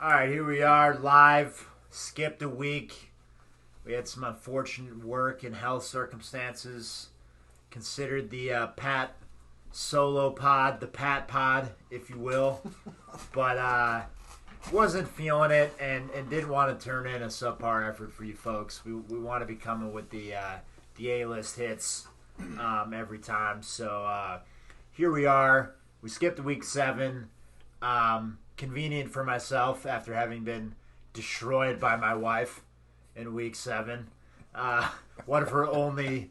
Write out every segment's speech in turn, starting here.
All right, here we are live. Skipped a week. We had some unfortunate work and health circumstances. Considered the Pat solo pod, the Pat pod, if you will. But wasn't feeling it and didn't want to turn in a subpar effort for you folks. We want to be coming with the A-list hits every time. So here we are. We skipped week 7. Convenient for myself after having been destroyed by my wife in week 7. One of her only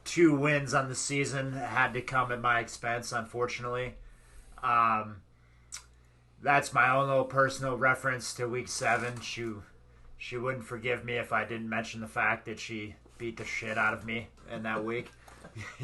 2 wins on the season had to come at my expense, unfortunately. That's my own little personal reference to week 7. She wouldn't forgive me if I didn't mention the fact that she beat the shit out of me in that week.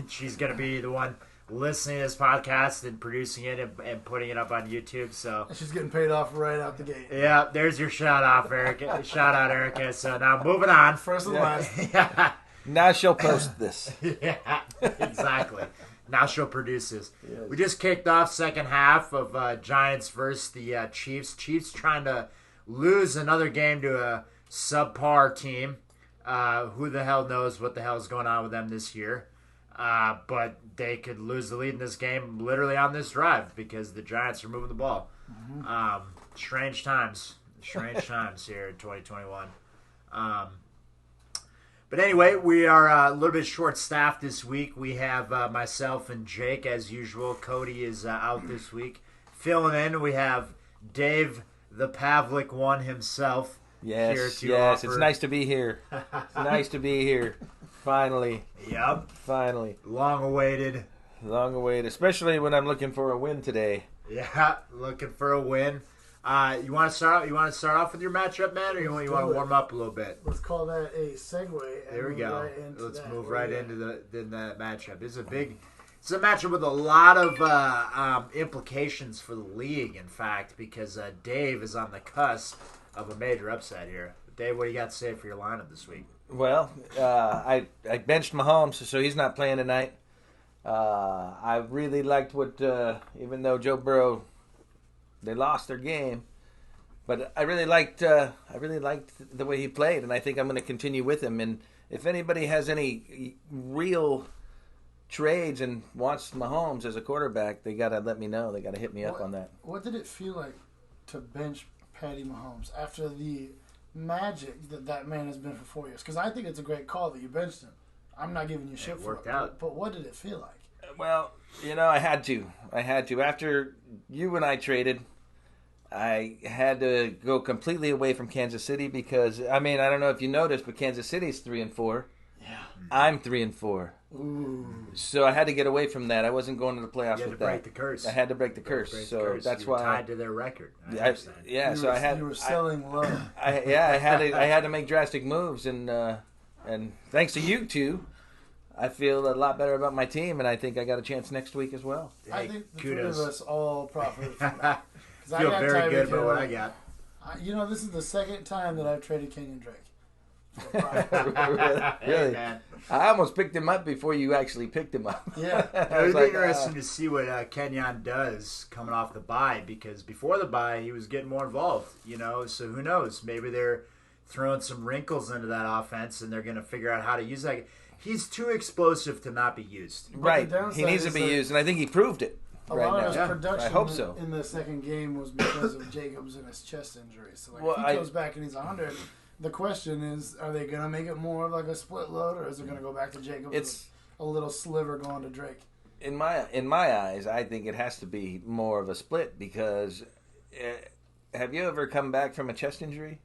She's going to be the one listening to this podcast and producing it and putting it up on YouTube. So she's getting paid off right out the gate. Yeah, there's your shout out, Erica. Shout out, Erica. So now moving on. First and last. Yeah. Now she'll post this. Yeah, exactly. Now she'll produce this. Yes. We just kicked off second half of Giants versus the Chiefs. Chiefs trying to lose another game to a subpar team. Who the hell knows what the hell is going on with them this year? But they could lose the lead in this game literally on this drive because the Giants are moving the ball. Mm-hmm. Strange times here in 2021. But anyway, we are a little bit short-staffed this week. We have myself and Jake, as usual. Cody is out this week. Filling in, we have Dave, the Pavlik one himself. Yes, it's nice to be here. It's nice to be here. Finally. Yep. Finally. Long awaited, especially when I'm looking for a win today. Yeah, looking for a win. You want to start off with your matchup, man, or you want to warm up a little bit? Let's call that a segue. There we go. Right Let's move right into the matchup. It's a matchup with a lot of implications for the league. In fact, because Dave is on the cusp of a major upset here. Dave, what do you got to say for your lineup this week? Well, I benched Mahomes, so he's not playing tonight. I really liked what, even though Joe Burrow, they lost their game, but I really liked the way he played, and I think I'm going to continue with him. And if anybody has any real trades and wants Mahomes as a quarterback, they got to let me know. They got to hit me up on that. What did it feel like to bench Patty Mahomes after the magic that man has been for 4 years? Because I think it's a great call that you benched him. I'm not giving you shit for it. But what did it feel like? Well, I had to. After you and I traded, I had to go completely away from Kansas City because, I don't know if you noticed, but Kansas City's 3-4. Yeah. I'm 3-4. Ooh. So I had to get away from that. I wasn't going to the playoffs with that. You had to break the curse. I had to break the curse. That's why tied to their record. You were selling low. I had to make drastic moves, and thanks to you two, I feel a lot better about my team, and I think I got a chance next week as well. I think the three of us all profited from that. I feel very good about what I got. This is the second time that I've traded Kenyon Drake. Really? Man. I almost picked him up before you actually picked him up. Yeah. It would be interesting to see what Kenyon does coming off the bye, because before the bye he was getting more involved, so who knows? Maybe they're throwing some wrinkles into that offense and they're going to figure out how to use that. He's too explosive to not be used. Right. He needs to be used, and I think he proved it. A lot of his production I hope so. in the second game was because of Jacobs and his chest injury. So if he goes back and he's 100, the question is, are they going to make it more like a split load, or is it going to go back to Jacobs with a little sliver going to Drake? In my eyes, I think it has to be more of a split because have you ever come back from a chest injury?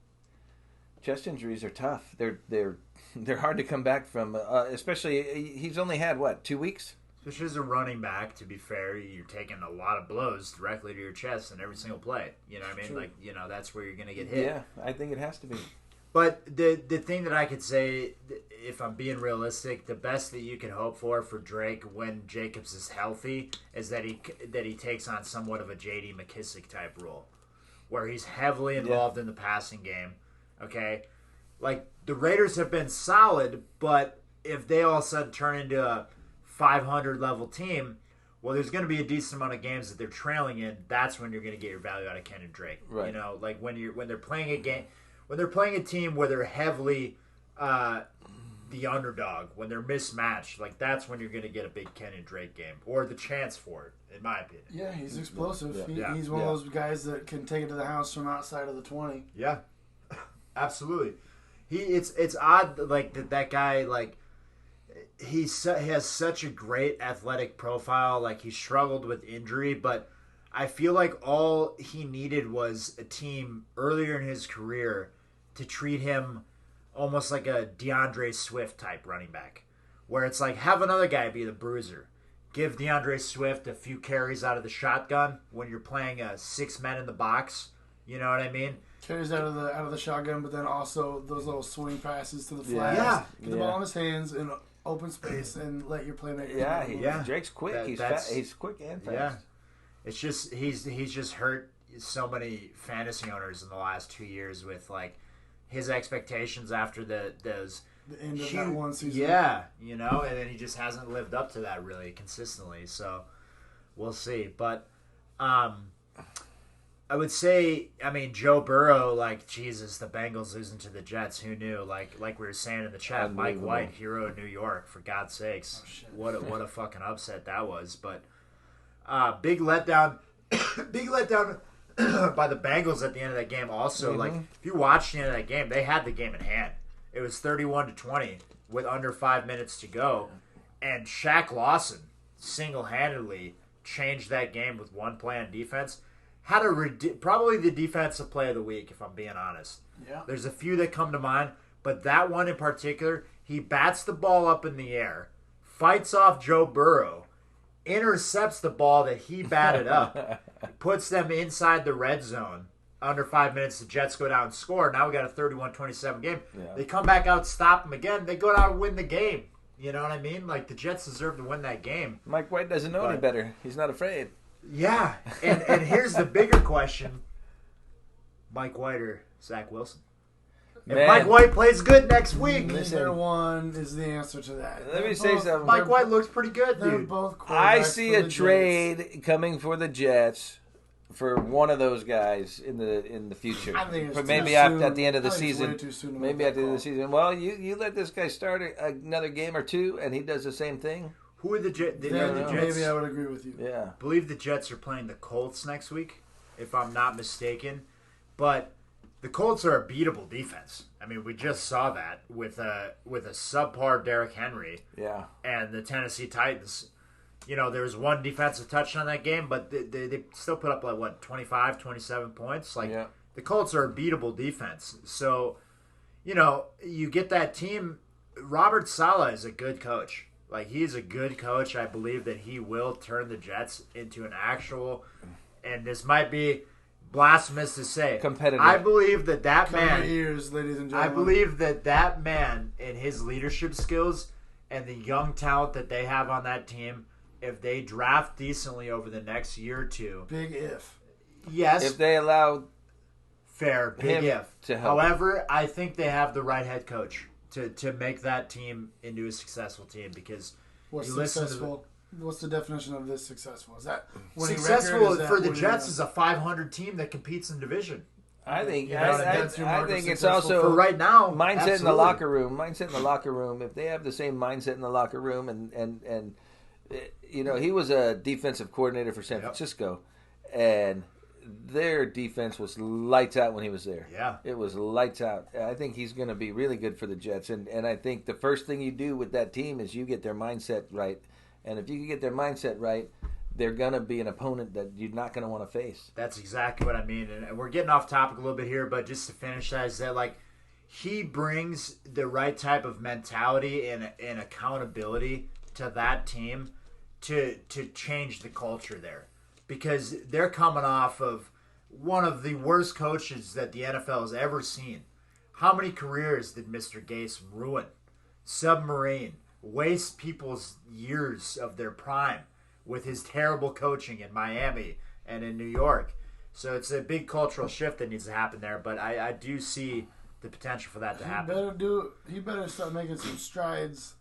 Chest injuries are tough. They're hard to come back from, especially he's only had, 2 weeks? Especially as a running back, to be fair, you're taking a lot of blows directly to your chest in every single play. You know what I mean? True. Like, that's where you're going to get hit. Yeah, I think it has to be. But the thing that I could say, if I'm being realistic, the best that you can hope for Drake when Jacobs is healthy is that he takes on somewhat of a J.D. McKissick type role, where he's heavily involved in the passing game. Okay, like the Raiders have been solid, but if they all of a sudden turn into a 500 level team, well, there's going to be a decent amount of games that they're trailing in. That's when you're going to get your value out of Ken and Drake. Right. You know, like when they're playing a game, when they're playing a team where they're heavily the underdog, when they're mismatched, like that's when you're going to get a big Ken and Drake game or the chance for it, in my opinion. Yeah, he's explosive. Yeah. He's one of those guys that can take it to the house from outside of the 20. Yeah, absolutely. It's odd like that guy like. He has such a great athletic profile. Like, he struggled with injury, but I feel like all he needed was a team earlier in his career to treat him almost like a DeAndre Swift type running back, where it's like, have another guy be the bruiser. Give DeAndre Swift a few carries out of the shotgun when you're playing 6 men in the box. You know what I mean? Carries out of the shotgun, but then also those little swing passes to the flat. Yeah. Get the ball in his hands and open space and let your playmaker. Drake's quick. He's quick and fast. Yeah, it's just he's just hurt so many fantasy owners in the last 2 years with like his expectations after the end of that one season. Yeah, you know, and then he just hasn't lived up to that really consistently. So we'll see, but I would say, I mean, Joe Burrow, like, Jesus, the Bengals losing to the Jets. Who knew? Like we were saying in the chat, Mike White, hero of New York, for God's sakes. What a fucking upset that was. But big letdown by the Bengals at the end of that game also. Like, if you watched the end of that game, they had the game in hand. It was 31-20 with under 5 minutes to go. And Shaq Lawson single-handedly changed that game with one play on defense. Had probably the defensive play of the week, if I'm being honest. Yeah. There's a few that come to mind, but that one in particular, he bats the ball up in the air, fights off Joe Burrow, intercepts the ball that he batted up, puts them inside the red zone. Under 5 minutes, the Jets go down and score. Now we got a 31-27 game. Yeah. They come back out, stop them again. They go down and win the game. You know what I mean? Like, the Jets deserve to win that game. Mike White doesn't know any better. He's not afraid. Yeah, and here's the bigger question: Mike White or Zach Wilson? If Mike White plays good next week, neither one is the answer to that. Let me say something. Mike White looks pretty good, They're dude. both I see a trade Jets. coming for the Jets for one of those guys in the future. I think it's maybe too at soon. the end of the I think it's season. way too soon to Maybe make at the end of the that season. Well, you let this guy start another game or two, and he does the same thing. Who are the Jets? call. Maybe I would agree with you. Yeah, I believe the Jets are playing the Colts next week, if I'm not mistaken. But the Colts are a beatable defense. I mean, we just saw that with a subpar Derrick Henry. Yeah. And the Tennessee Titans. You know, there was one defensive touchdown that game, but they still put up, like, what, 25, 27 points? Like, yeah. The Colts are a beatable defense. So, you know, you get that team. Robert Saleh is a good coach. Like, he's a good coach. I believe that he will turn the Jets into an actual, and this might be blasphemous to say, competitive. I believe that man, ears, ladies and I gentlemen. believe that man and his leadership skills and the young talent that they have on that team, if they draft decently over the next year or two. Big if. Yes. If they allow fair, big if. To help. However, I think they have the right head coach to make that team into a successful team because What's you listen successful? What's the definition of this successful? Is that successful record? for the Jets is a 500 team that competes in division. I think You know what I I think it's successful also For right now, mindset absolutely. in the locker room. Mindset in the locker room. If they have the same mindset in the locker room, and you know, he was a defensive coordinator for San Francisco, and their defense was lights out when he was there. Yeah. It was lights out. I think he's going to be really good for the Jets, and I think the first thing you do with that team is you get their mindset right, and if you can get their mindset right, they're going to be an opponent that you're not going to want to face. That's exactly what I mean. And we're getting off topic a little bit here, but just to finish that, is that, like, he brings the right type of mentality and accountability to that team to change the culture there. Because they're coming off of one of the worst coaches that the NFL has ever seen. How many careers did Mr. Gase ruin? Submarine. Waste people's years of their prime with his terrible coaching in Miami and in New York. So it's a big cultural shift that needs to happen there. But I do see the potential for that to happen. He better start making some strides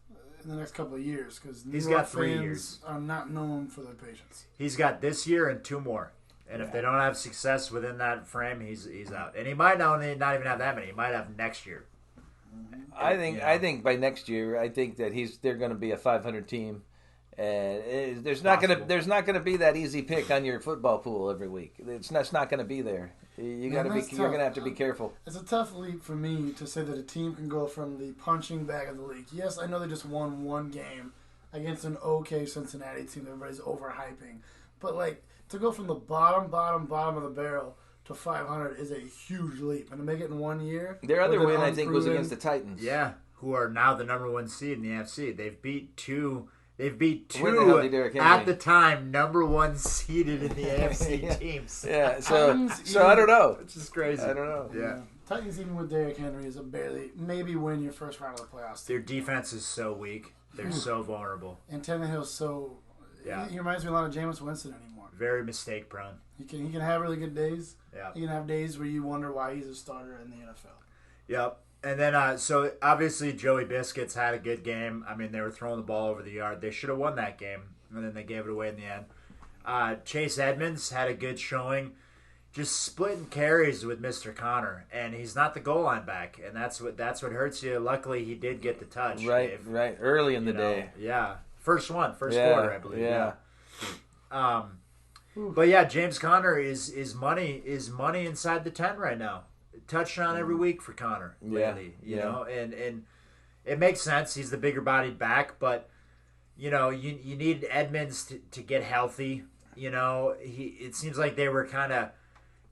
in the next couple of years because He's got 3 years. Are not known for their patience. He's got this year and 2 more. And if they don't have success within that frame, he's out. And he might not even have that many. He might have next year. I think by next year, I think that they're going to be a 500 team, and there's not going to be that easy pick on your football pool every week. It's not going to be there. You're going to have to be careful. It's a tough leap for me to say that a team can go from the punching bag of the league. Yes, I know they just won one game against an okay Cincinnati team that everybody's overhyping, but like to go from the bottom of the barrel to 500 is a huge leap, and to make it in 1 year. Their other win, I think, was against the Titans. Yeah, who are now the number 1 seed in the AFC. They've beat two at the time number 1 seeded in the AFC teams. Yeah, so I don't know. It's just crazy. I don't know. Yeah. Titans, even with Derrick Henry, is a maybe win your first round of the playoffs. Their defense is so weak. They're so vulnerable. And Tannehill's so. Yeah. He reminds me a lot of Jameis Winston anymore. Very mistake prone. He can have really good days. Yeah. He can have days where you wonder why he's a starter in the NFL. Yep. And then, so obviously Joey Biscuits had a good game. I mean, they were throwing the ball over the yard. They should have won that game, and then they gave it away in the end. Chase Edmonds had a good showing, just splitting carries with Mr. Connor, and he's not the goal line back, and that's what hurts you. Luckily, he did get the touch. Right, early in the day. Yeah, first quarter, I believe. Yeah. But yeah, James Conner is money inside the 10 right now. Touchdown every week for Connor lately, you know, and it makes sense. He's the bigger bodied back, but you know, you need Edmonds to get healthy. You know, it seems like they were kind of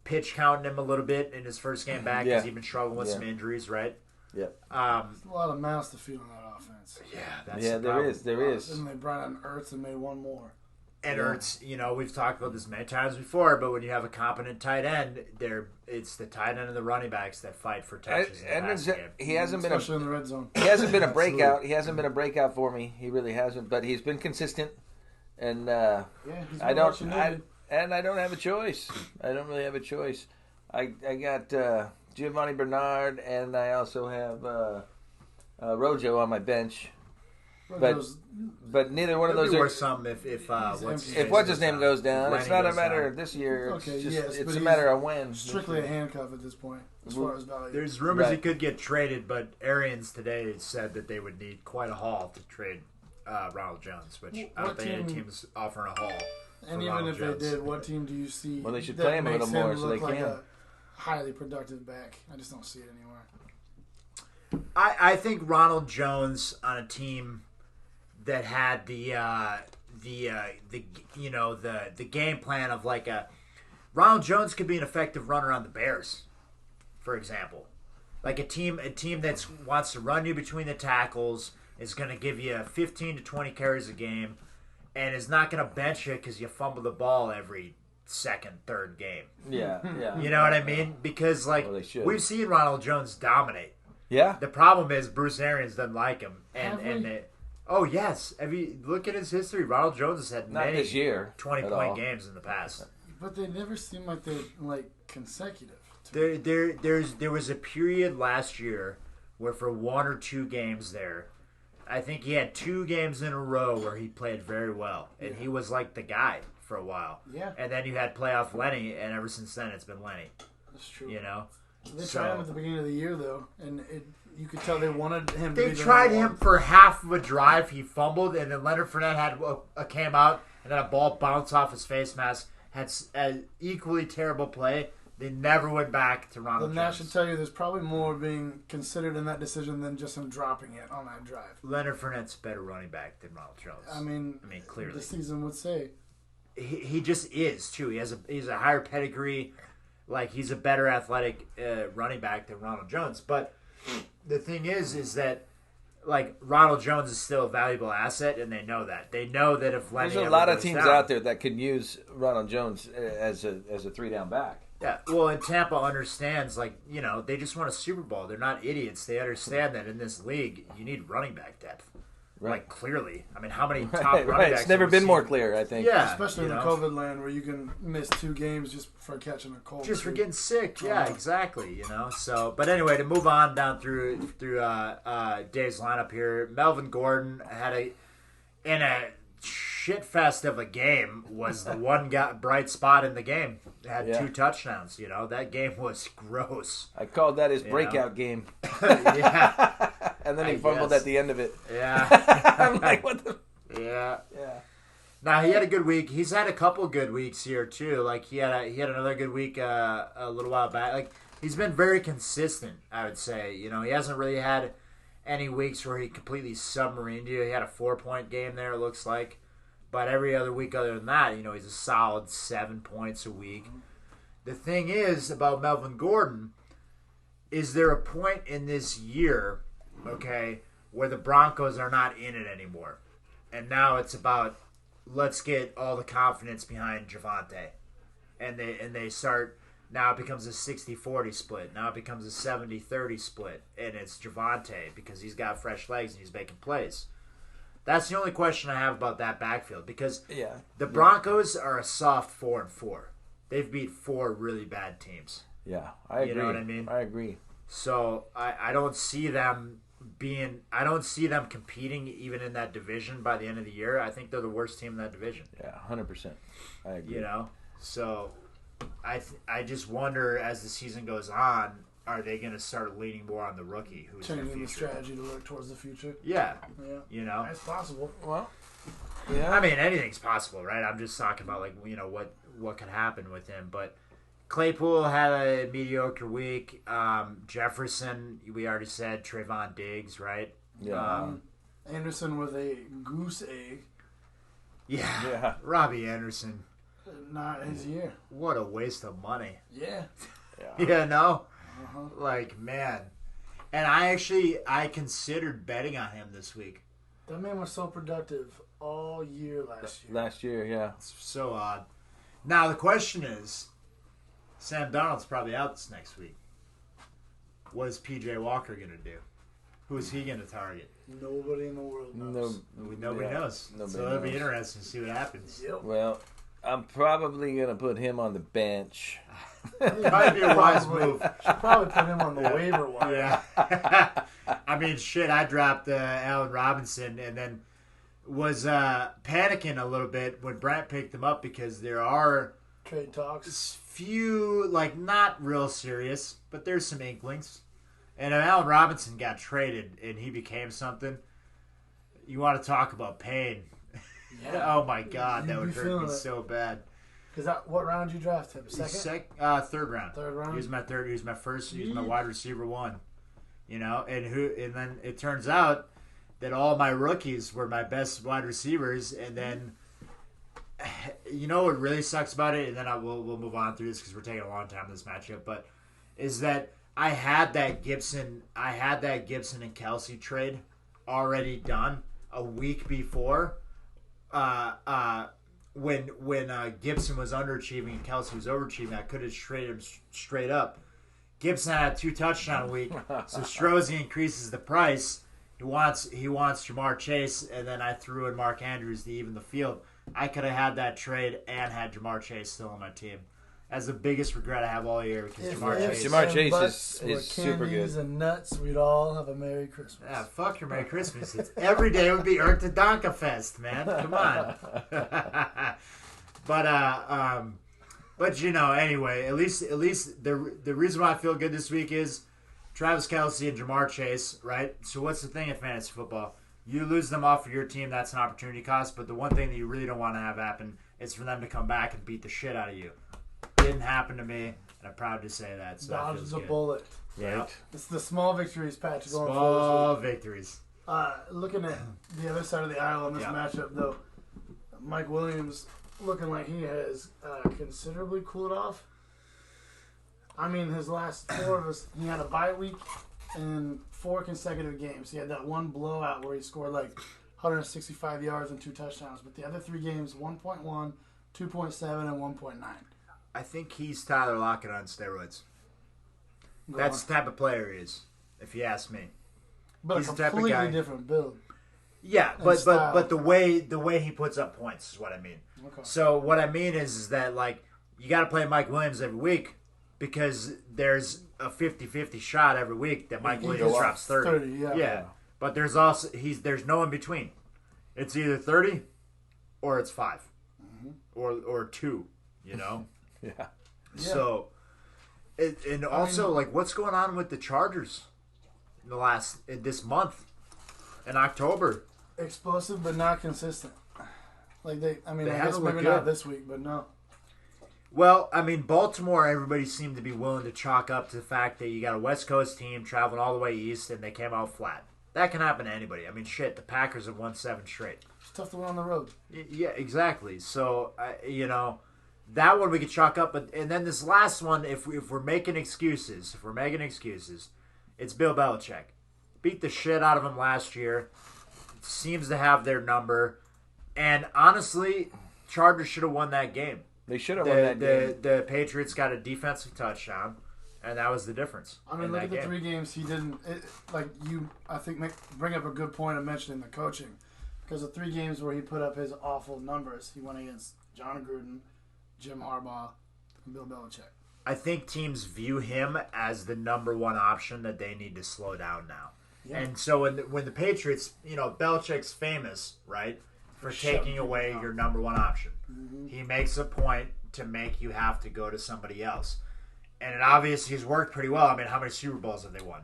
pitch counting him a little bit in his first game back because he's been struggling with some injuries, right? Yep. There's a lot of mouths to feed on that offense. Yeah, that's the problem. There is. And they brought in Ertz and made one more. And Ertz, you know, we've talked about this many times before, but when you have a competent tight end, it's the tight end and the running backs that fight for touches. He hasn't been especially in the red zone. He hasn't been a breakout. He hasn't been a breakout for me. He really hasn't, but he's been consistent. And I don't have a choice. I don't really have a choice. I got Giovanni Bernard, and I also have Rojo on my bench. But neither one of those are some if what's his name goes down. It's not a matter of this year. It's a matter of when. Strictly a handcuff at this point, as far as value. There's rumors he could get traded, but Arians today said that they would need quite a haul to trade Ronald Jones, which I don't think any team's offering a haul. And even if they did, what team do you see? Well, they should play him a little more so they can. A highly productive back. I just don't see it anywhere. I think Ronald Jones on a team that had the game plan of like Ronald Jones could be an effective runner on the Bears, for example. Like a team that wants to run you between the tackles, is going to give you 15 to 20 carries a game, and is not going to bench you because you fumble the ball every second, third game. Yeah. You know what I mean? Because we've seen Ronald Jones dominate. Yeah. The problem is Bruce Arians doesn't like him, oh yes, look at his history. Ronald Jones has had many this year 20-point games in the past, but they never seem like they're consecutive. There was a period last year where for 1 or 2 games there, I think he had 2 games in a row where he played very well, and he was like the guy for a while. Yeah, and then you had playoff Lenny, and ever since then it's been Lenny. That's true. You know, they tried him at the beginning of the year though, and you could tell they wanted him. They tried him for half of a drive. He fumbled, and then Leonard Fournette came out, and then a ball bounced off his face mask. Had an equally terrible play. They never went back to Ronald Jones. Then that should tell you there's probably more being considered in that decision than just him dropping it on that drive. Leonard Fournette's a better running back than Ronald Jones. I mean clearly. The season would say. He just is, too. He's a higher pedigree. Like, he's a better athletic running back than Ronald Jones. But the thing is that, like, Ronald Jones is still a valuable asset, and they know that. They know that if Lenny there's a lot of teams out there that could use Ronald Jones as a 3-down back. Yeah, well, and Tampa understands, like, you know, they just won a Super Bowl. They're not idiots. They understand that in this league, you need running back depth. Like, clearly. I mean, how many top right, running backs It's never been more clear, I think. Yeah. Especially in the COVID land where you can miss 2 games just for catching a cold. Just for getting sick. Yeah, exactly. So, but anyway, to move on down through Dave's lineup here, Melvin Gordon in a shit fest of a game, was the one bright spot in the game. Had 2 touchdowns. That game was gross. I called that his breakout game. Yeah. And then he fumbled at the end of it. Yeah. I'm like, what the? Yeah. Now, he had a good week. He's had a couple good weeks here too. Like he had another good week a little while back. Like, he's been very consistent, I would say. He hasn't really had any weeks where he completely submarined you. He had a 4-point game there, it looks like. But every other week other than that, he's a solid 7 points a week. The thing is about Melvin Gordon, is there a point in this year, okay, where the Broncos are not in it anymore? And now it's about, let's get all the confidence behind Javonte. And they start, now it becomes a 60-40 split. Now it becomes a 70-30 split. And it's Javonte because he's got fresh legs and he's making plays. That's the only question I have about that backfield, because the Broncos are a soft 4-4. They've beat 4 really bad teams. Yeah, I agree. You know what I mean? I agree. So I don't see them competing even in that division by the end of the year. I think they're the worst team in that division. Yeah, 100%. I agree. So I just wonder, as the season goes on, are they going to start leaning more on the rookie who's changing the strategy to look towards the future? Yeah. It's possible. Well, yeah. I mean, anything's possible, right? I'm just talking about, like, what could happen with him. But Claypool had a mediocre week. Jefferson, we already said. Trayvon Diggs, right? Yeah. Anderson with a goose egg. Yeah. Robbie Anderson. Not his year. What a waste of money. Yeah. Like, man. And I considered betting on him this week. That man was so productive all year last year. Last year, yeah. It's so odd. Now, the question is, Sam Darnold's probably out this next week. What is P.J. Walker going to do? Who is he going to target? Nobody in the world knows. Nobody knows. So it'll be interesting to see what happens. Yep. Well, I'm probably going to put him on the bench. It might be a wise move. Should probably put him on the waiver wire. Yeah. I mean, shit, I dropped Allen Robinson and then was panicking a little bit when Brent picked him up, because there are trade talks. Few, like, not real serious, but there's some inklings. And if Allen Robinson got traded and he became something, you want to talk about pain. Yeah. Oh, my God, that would hurt me so bad. Because what round did you draft him? Second? Third round. Third round? He was my third. He was my first. He was my wide receiver 1. And then it turns out that all my rookies were my best wide receivers. And then, you know what really sucks about it? And then we'll move on through this because we're taking a long time in this matchup. But is that I had that Gibson and Kelsey trade already done a week before. When Gibson was underachieving and Kelsey was overachieving, I could have traded him straight up. Gibson had a 2-touchdown week, so Strozzi increases the price. He wants Jamar Chase, and then I threw in Mark Andrews to even the field. I could have had that trade and had Jamar Chase still on my team. That's the biggest regret I have all year, because Jamar Chase is super good. And nuts, we'd all have a Merry Christmas. Yeah, fuck your Merry Christmas. Every day would be Earth to Donka Fest, man. Come on. But anyway, at least the reason why I feel good this week is Travis Kelce and Jamar Chase, right? So what's the thing in fantasy football? You lose them off of your team, that's an opportunity cost. But the one thing that you really don't want to have happen is for them to come back and beat the shit out of you. Didn't happen to me, and I'm proud to say that. So dodges a bullet. Right. It's the small victories, Patrick. Small victories. Looking at the other side of the aisle in this matchup, though, Mike Williams looking like he has considerably cooled off. I mean, his last 4 of us, he had a bye week and 4 consecutive games. He had that one blowout where he scored like 165 yards and 2 touchdowns. But the other 3 games, 1.1, 2.7, and 1.9. I think he's Tyler Lockett on steroids. That's the type of player he is, if you ask me. But he's a completely the type of guy, different build. Yeah, but the way he puts up points is what I mean. Okay. So what I mean is that like you got to play Mike Williams every week because there's a 50-50 shot every week that Mike Williams drops 30. Yeah. But there's also there's no in between. It's either 30 or it's 5. Or 2, you know? Yeah. So and also like what's going on with the Chargers in this month in October? Explosive but not consistent. Like I guess maybe good. not this week, but no. Well, I mean, Baltimore, everybody seemed to be willing to chalk up to the fact that you got a West Coast team traveling all the way east and they came out flat. That can happen to anybody. I mean, shit, the Packers have won 7 straight. It's tough to win on the road. Yeah, exactly. So, that one we could chalk up. And then this last one, if we're making excuses, it's Bill Belichick. Beat the shit out of him last year. Seems to have their number. And honestly, Chargers should have won that game. They should have won that game. The Patriots got a defensive touchdown, and that was the difference. I mean, look at the 3 games he didn't. I think bring up a good point of mentioning the coaching. Because the 3 games where he put up his awful numbers, he went against John Gruden, Jim Harbaugh, and Bill Belichick. I think teams view him as the number one option that they need to slow down now. Yeah. And so when the Patriots, Belichick's famous, right, for taking away your number one option. Mm-hmm. He makes a point to make you have to go to somebody else. And obviously he's worked pretty well. I mean, how many Super Bowls have they won?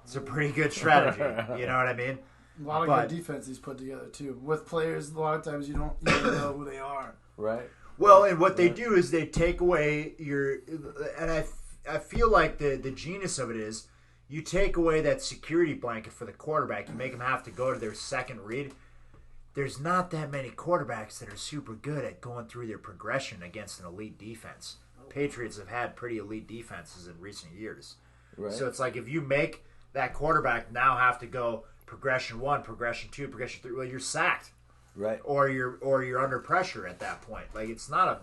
It's a pretty good strategy. You know what I mean? A lot of good defense he's put together, too. With players, a lot of times you don't even know who they are. Right. Well, and what they do is they take away and I feel like the genius of it is you take away that security blanket for the quarterback. You make them have to go to their second read. There's not that many quarterbacks that are super good at going through their progression against an elite defense. Patriots have had pretty elite defenses in recent years. Right. So it's like if you make that quarterback now have to go progression 1, progression 2, progression 3, well, you're sacked. Right. Or you're under pressure at that point. Like it's not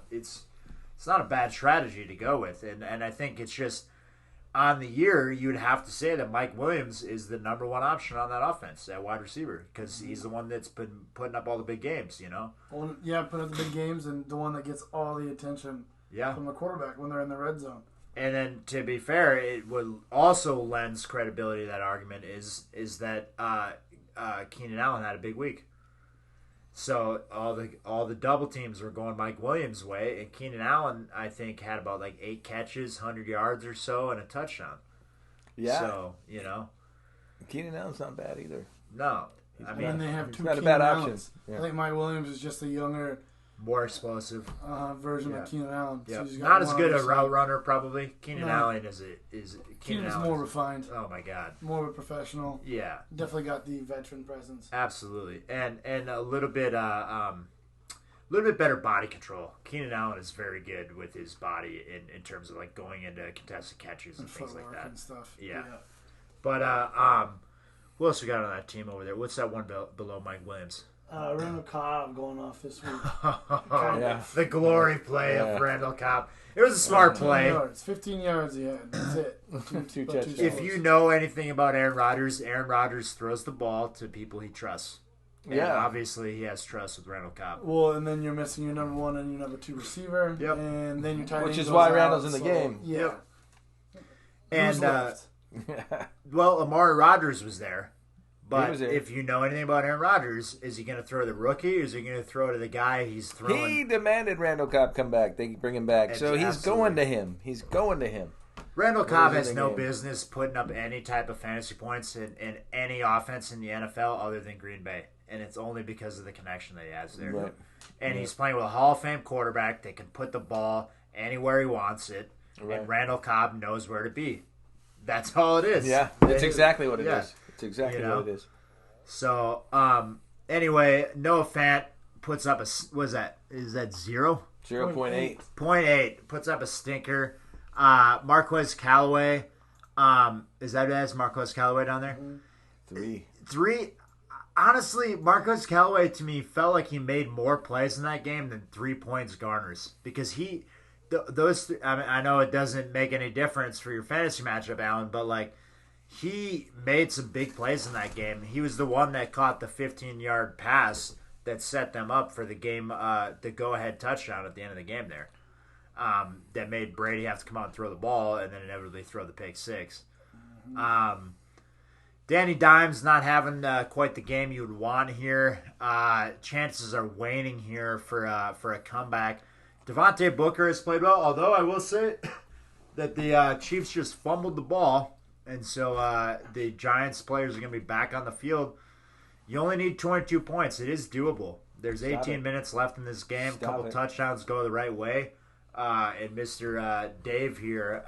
a bad strategy to go with. And I think it's just on the year, you'd have to say that Mike Williams is the number one option on that offense at wide receiver because he's the one that's been putting up all the big games, Well, yeah, putting up the big games and the one that gets all the attention from the quarterback when they're in the red zone. And then, to be fair, it would also lends credibility to that argument is that Keenan Allen had a big week. So all the double teams were going Mike Williams' way, and Keenan Allen, I think, had about 8 catches, 100 yards or so, and a touchdown. Yeah. So, Keenan Allen's not bad either. No. And they have 2 not Keenan a bad Allens. option. Yeah. I think Mike Williams is just a younger, more explosive version of Keenan Allen. Yeah. So not as good a route runner, probably. Keenan Allen is Keenan's more refined. Oh my God, more of a professional. Yeah, definitely got the veteran presence. Absolutely, and a little bit better body control. Keenan Allen is very good with his body in terms of going into contested catches and things like that and stuff. Yeah. But who else we got on that team over there? What's that one below Mike Williams? Randall Cobb going off this week. The glory play of Randall Cobb. It was a smart play. 15 yards he had. That's it. Two touchdowns. If you know anything about Aaron Rodgers throws the ball to people he trusts. And obviously he has trust with Randall Cobb. Well, and then you're missing your number 1 and your number 2 receiver. Yep. And then your tight end which is why Randall's in the game. Yeah. And well, Amari Rodgers was there. But if you know anything about Aaron Rodgers, is he going to throw the rookie or is he going to throw to the guy he's throwing? He demanded Randall Cobb come back. They bring him back. So he's going to him. He's going to him. Randall Cobb has no business putting up any type of fantasy points in any offense in the NFL other than Green Bay. And it's only because of the connection that he has there. Right. And he's playing with a Hall of Fame quarterback that can put the ball anywhere he wants it. Right. And Randall Cobb knows where to be. That's all it is. Yeah, that's exactly what it is. It's exactly what it is. So, anyway, Noah Fant puts up is that 0? 0.8. 0.8. Puts up a stinker. Marquez Callaway. Is that it? Marquez Callaway down there? 3. Honestly, Marquez Callaway to me felt like he made more plays in that game than 3 points garners because those. I mean, I know it doesn't make any difference for your fantasy matchup, Alan, but he made some big plays in that game. He was the one that caught the 15-yard pass that set them up for the game, the go-ahead touchdown at the end of the game there. That made Brady have to come out and throw the ball and then inevitably throw the pick six. Danny Dimes not having quite the game you would want here. Chances are waning here for a comeback. Devontae Booker has played well, although I will say that the Chiefs just fumbled the ball, and so the Giants players are going to be back on the field. You only need 22 points. It is doable. There's 18 minutes left in this game. A couple touchdowns go the right way. And Mr. Dave here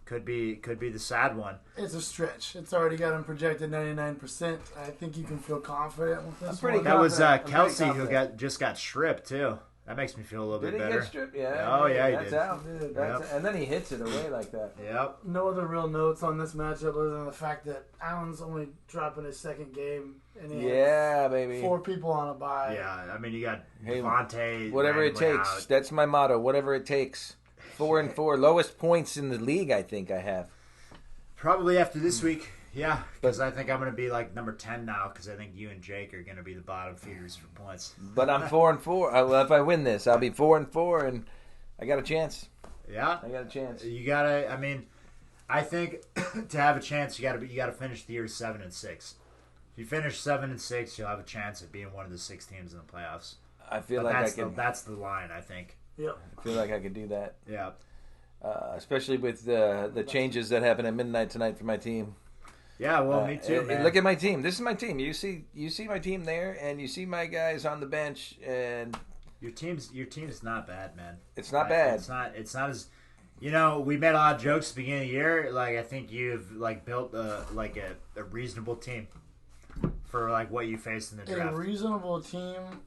could be the sad one. It's a stretch. It's already got him projected 99%. I think you can feel confident with this one. That was Kelsey who just got stripped too. That makes me feel a little bit better. Did he get stripped? Yeah. Oh yeah, he did. Dude, And then he hits it away like that. Yep. No other real notes on this matchup other than the fact that Allen's only dropping his second game. And he had baby. 4 people on a bye. Yeah, I mean you got Devontae. Whatever it takes. Out. That's my motto. Whatever it takes. 4-4, lowest points in the league. I think I have. Probably after this week. Yeah, because I think I'm going to be like number 10 now because I think you and Jake are going to be the bottom feeders for points. But I'm 4-4. Well, if I win this, I'll be 4-4, and I got a chance. Yeah, I got a chance. You gotta. I mean, I think to have a chance, you gotta finish the year 7-6. If you finish 7-6, you'll have a chance at being one of the 6 teams in the playoffs. I feel like I can. That's the line, I think. Yep. I feel like I could do that. Yeah. Especially with the changes that happen at midnight tonight for my team. Yeah, well, me too, man. Look at my team. This is my team. You see my team there, and you see my guys on the bench, and your team's not bad, man. It's not bad. It's not as, we made a lot of jokes at the beginning of the year. Like I think you've built a reasonable team for what you faced in the draft. A reasonable team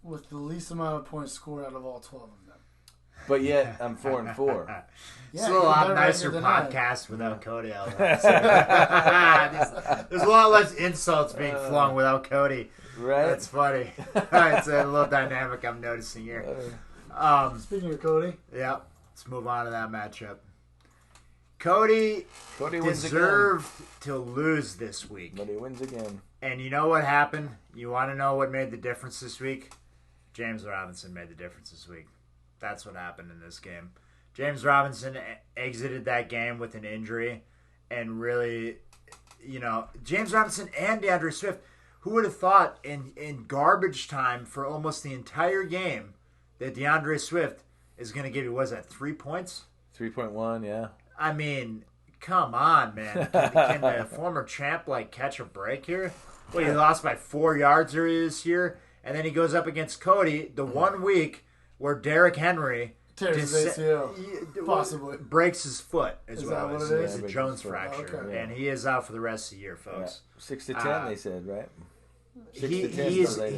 with the least amount of points scored out of all 12 of them. But yet I'm 4-4. It's a lot nicer podcast without Cody. There's a lot less insults being flung without Cody. Right? That's funny. It's a little dynamic I'm noticing here. Speaking of Cody. Yeah. Let's move on to that matchup. Cody deserved to lose this week. But he wins again. And you know what happened? You want to know what made the difference this week? James Robinson made the difference this week. That's what happened in this game. James Robinson exited that game with an injury, and really, James Robinson and DeAndre Swift, who would have thought in garbage time for almost the entire game that DeAndre Swift is going to give you, 3 points? 3.1, yeah. I mean, come on, man. Can the former champ, catch a break here? Well, he lost by 4 yards this year, and then he goes up against Cody the 1 week where Derrick Henry tears his ACL, possibly breaks his foot as is well. That what it is? It's a Jones fracture, okay. And he is out for the rest of the year, folks. Yeah. 6 to 10, they said, right? He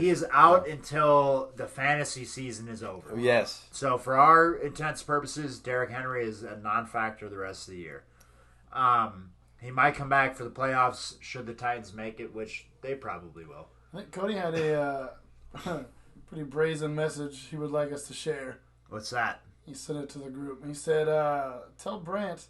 is out until the fantasy season is over. Yes. So for our intents purposes, Derrick Henry is a non-factor the rest of the year. He might come back for the playoffs should the Titans make it, which they probably will. I think Cody had a pretty brazen message he would like us to share. What's that? He sent it to the group. He said, tell Brant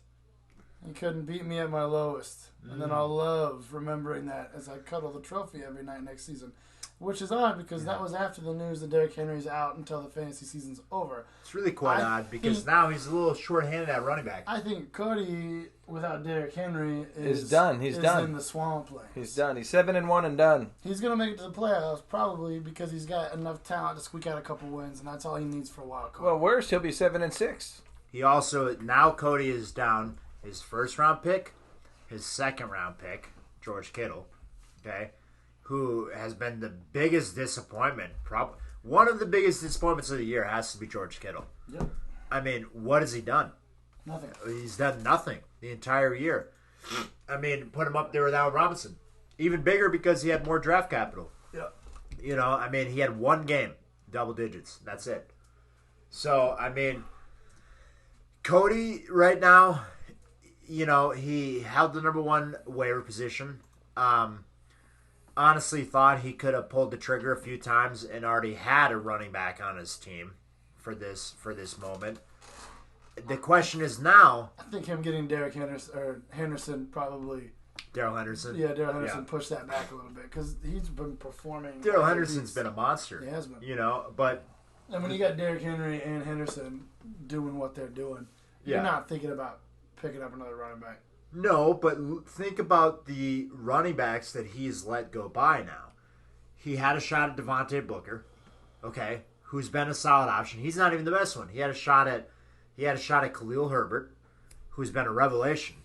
he couldn't beat me at my lowest. And then I'll love remembering that as I cuddle the trophy every night next season. Which is odd because that was after the news that Derrick Henry's out until the fantasy season's over. It's really quite odd because now he's a little short-handed at running back. I think Cody, without Derrick Henry, is done. He's done. In the swamp lane. He's done. He's 7-1 and done. He's going to make it to the playoffs probably because he's got enough talent to squeak out a couple wins, and that's all he needs for a wild card. Well, worse, he'll be 7-6. He also, now Cody is down his first-round pick, his second-round pick, George Kittle, okay, who has been the biggest disappointment. One of the biggest disappointments of the year has to be George Kittle. Yep. I mean, what has he done? Nothing. He's done nothing the entire year. I mean, put him up there with Allen Robinson. Even bigger because he had more draft capital. Yep. I mean, he had 1 game, double digits. That's it. So, I mean, Cody right now, he held the number 1 waiver position. Honestly thought he could have pulled the trigger a few times and already had a running back on his team for this moment. The question is now. I think him getting Derek Henderson probably. Daryl Henderson. Yeah, Daryl Henderson pushed that back a little bit because he's been performing. Daryl Henderson's been a monster. He has been. But. And when you got Derrick Henry and Henderson doing what they're doing, you're not thinking about picking up another running back. No, but think about the running backs that he's let go by now. He had a shot at Devontae Booker, okay, who's been a solid option. He's not even the best one. He had a shot at Khalil Herbert, who's been a revelation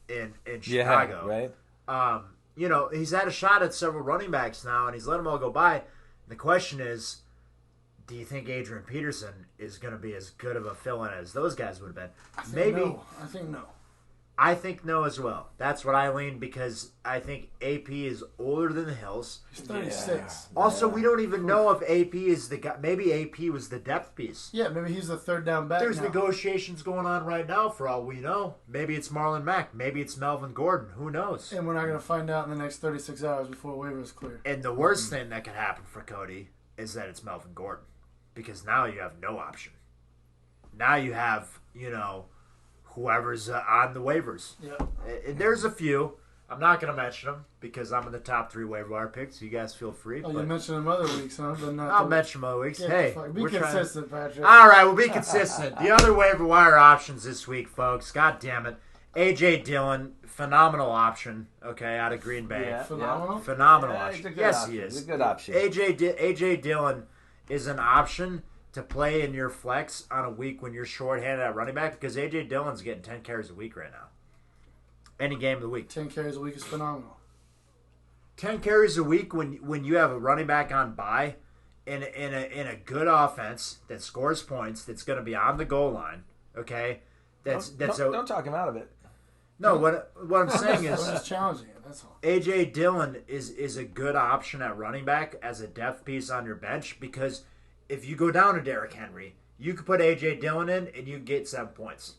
in Chicago. Right. He's had a shot at several running backs now, and he's let them all go by. And the question is, do you think Adrian Peterson is going to be as good of a fill-in as those guys would have been? I think no. I think no as well. That's what I lean because I think AP is older than the Hills. He's 36. Yeah. Also, we don't even know if AP is the guy. Maybe AP was the depth piece. Yeah, maybe he's the third down back. There's negotiations going on right now for all we know. Maybe it's Marlon Mack. Maybe it's Melvin Gordon. Who knows? And we're not going to find out in the next 36 hours before waivers clear. And the worst thing that could happen for Cody is that it's Melvin Gordon. Because now you have no option. Now you have, whoever's on the waivers. Yeah. There's a few. I'm not going to mention them because I'm in the top 3 waiver wire picks. So you guys feel free. Oh, you mention them other weeks, huh? But not I'll mention them other weeks. Hey, be consistent, Patrick. All right, we'll be consistent. The other waiver wire options this week, folks. God damn it. A.J. Dillon, phenomenal option, okay, out of Green Bay. Yeah. Phenomenal? Phenomenal Yeah, option. Yes, option. He is. He's a good option. A.J. Dillon is an option to play in your flex on a week when you're short-handed at running back because A.J. Dillon's getting 10 carries a week right now. Any game of the week. 10 carries a week is phenomenal. 10 carries a week when you have a running back on bye in a good offense that scores points, that's going to be on the goal line, okay? Don't talk him out of it. No, what I'm saying is it's challenging it, that's all. A.J. Dillon is a good option at running back as a depth piece on your bench because if you go down to Derrick Henry, you could put A.J. Dillon in and you get 7 points.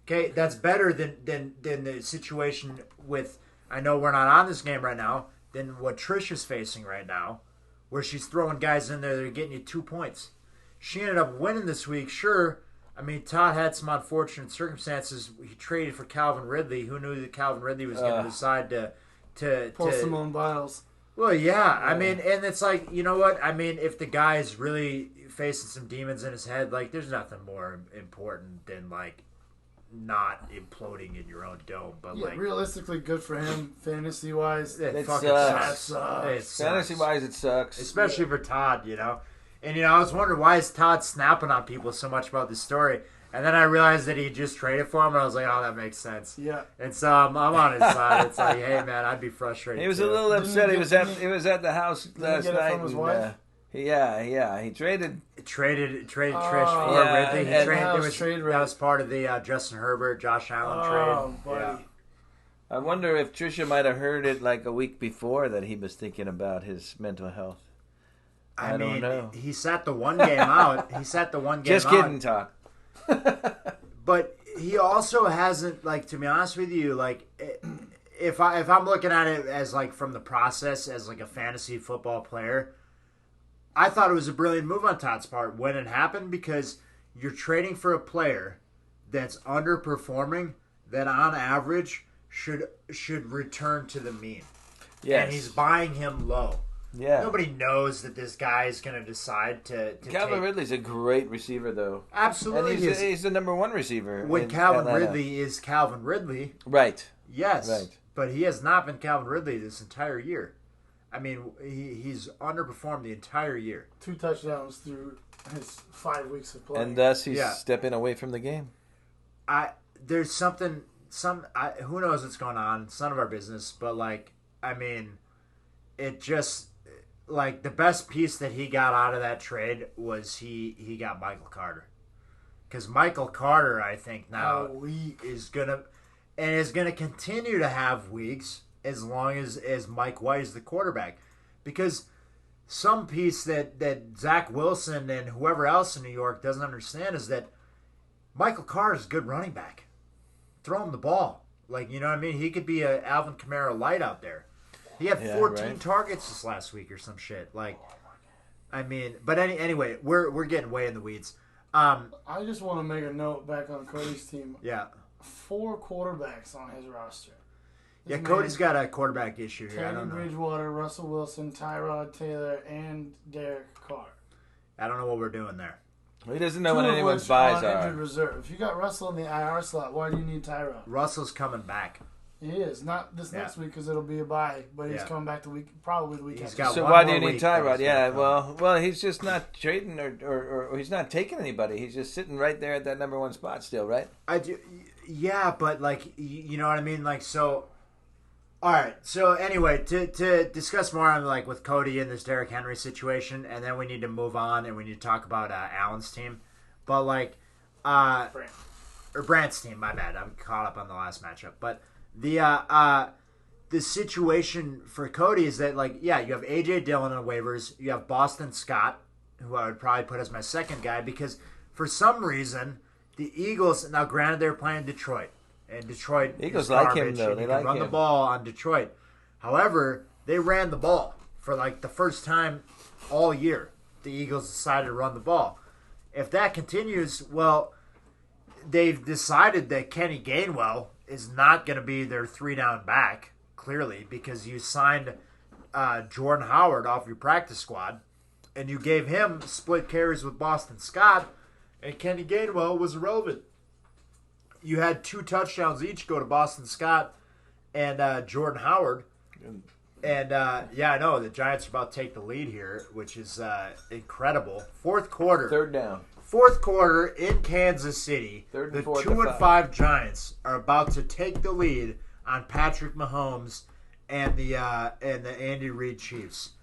Okay, that's better than the situation with, I know we're not on this game right now, than what Trish is facing right now, where she's throwing guys in there that are getting you 2 points. She ended up winning this week, sure. I mean, Todd had some unfortunate circumstances. He traded for Calvin Ridley. Who knew that Calvin Ridley was going to decide to pull Simone Biles? Well, yeah. I mean, and it's like, you know what? I mean, if the guy is really facing some demons in his head, like, there's nothing more important than, like, not imploding in your own dome. But yeah, like, realistically, good for him fantasy wise. It fucking sucks. Fantasy wise, it sucks. Especially for Todd, you know. And I was wondering why is Todd snapping on people so much about this story. And then I realized that he just traded for him, and I was like, "Oh, that makes sense." Yeah. And so I'm on his side. It's like, hey, man, I'd be frustrated. He was too. a little upset. He was at the house last night. From his wife? Yeah. He traded Trish for Ridley. That was part of the Justin Herbert, Josh Allen trade. Buddy. Yeah. I wonder if Trisha might have heard it like a week before that he was thinking about his mental health. I don't know. He sat the one game out. Just kidding, Todd. But he also hasn't, like, to be honest with you, like, if I'm looking at it as, like, from the process as, like, a fantasy football player, I thought it was a brilliant move on Todd's part when it happened because you're trading for a player that's underperforming that on average should return to the mean. Yes. And he's buying him low. Yeah. Nobody knows that this guy is going to decide to Calvin Ridley's a great receiver, though. Absolutely. And he's the number one receiver. When Calvin Ridley is Calvin Ridley. Right. Yes. Right. But he has not been Calvin Ridley this entire year. I mean, he's underperformed the entire year. 2 touchdowns through his 5 weeks of play. And thus he's stepping away from the game. There's something, who knows what's going on. It's none of our business. But, like, I mean, it just, like, the best piece that he got out of that trade was he got Michael Carter. Because Michael Carter, I think, now is going to continue to have weeks as long as Mike White is the quarterback. Because some piece that Zach Wilson and whoever else in New York doesn't understand is that Michael Carter is a good running back. Throw him the ball. Like, you know what I mean? He could be a Alvin Kamara light out there. He had 14 targets this last week or some shit. Like, I mean, but anyway, we're getting way in the weeds. I just want to make a note back on Cody's team. Yeah. 4 quarterbacks on his roster. Yeah, Cody's got a quarterback issue here. Teddy Bridgewater, Russell Wilson, Tyrod Taylor, and Derek Carr. I don't know what we're doing there. He doesn't know when anyone's buys are. Injured reserve. If you got Russell in the IR slot, why do you need Tyrod? Russell's coming back. He is. Not this next week because it'll be a bye, but he's coming back probably the weekend. So why do you need Tyrod? Yeah, well, he's just not trading or he's not taking anybody. He's just sitting right there at that number 1 spot still, right? I do. Yeah, but like you know what I mean. Like so. All right. So anyway, to discuss more on like with Cody and this Derrick Henry situation, and then we need to move on and we need to talk about Allen's team. But like, Brandt's team. My bad. I'm caught up on the last matchup. But the situation for Cody is that like you have AJ Dillon on waivers. You have Boston Scott, who I would probably put as my second guy because for some reason the Eagles. Now, granted, they're playing Detroit. And Detroit Eagles like him, though. They like run the ball on Detroit. However, they ran the ball for like the first time all year. The Eagles decided to run the ball. If that continues, well, they've decided that Kenny Gainwell is not going to be their 3-down back, clearly, because you signed Jordan Howard off your practice squad, and you gave him split carries with Boston Scott, and Kenny Gainwell was irrelevant. You had 2 touchdowns each go to Boston Scott and Jordan Howard. And, I know the Giants are about to take the lead here, which is incredible. Fourth quarter. 3rd down. Fourth quarter in Kansas City. The 2-5 Giants are about to take the lead on Patrick Mahomes and the Andy Reid Chiefs.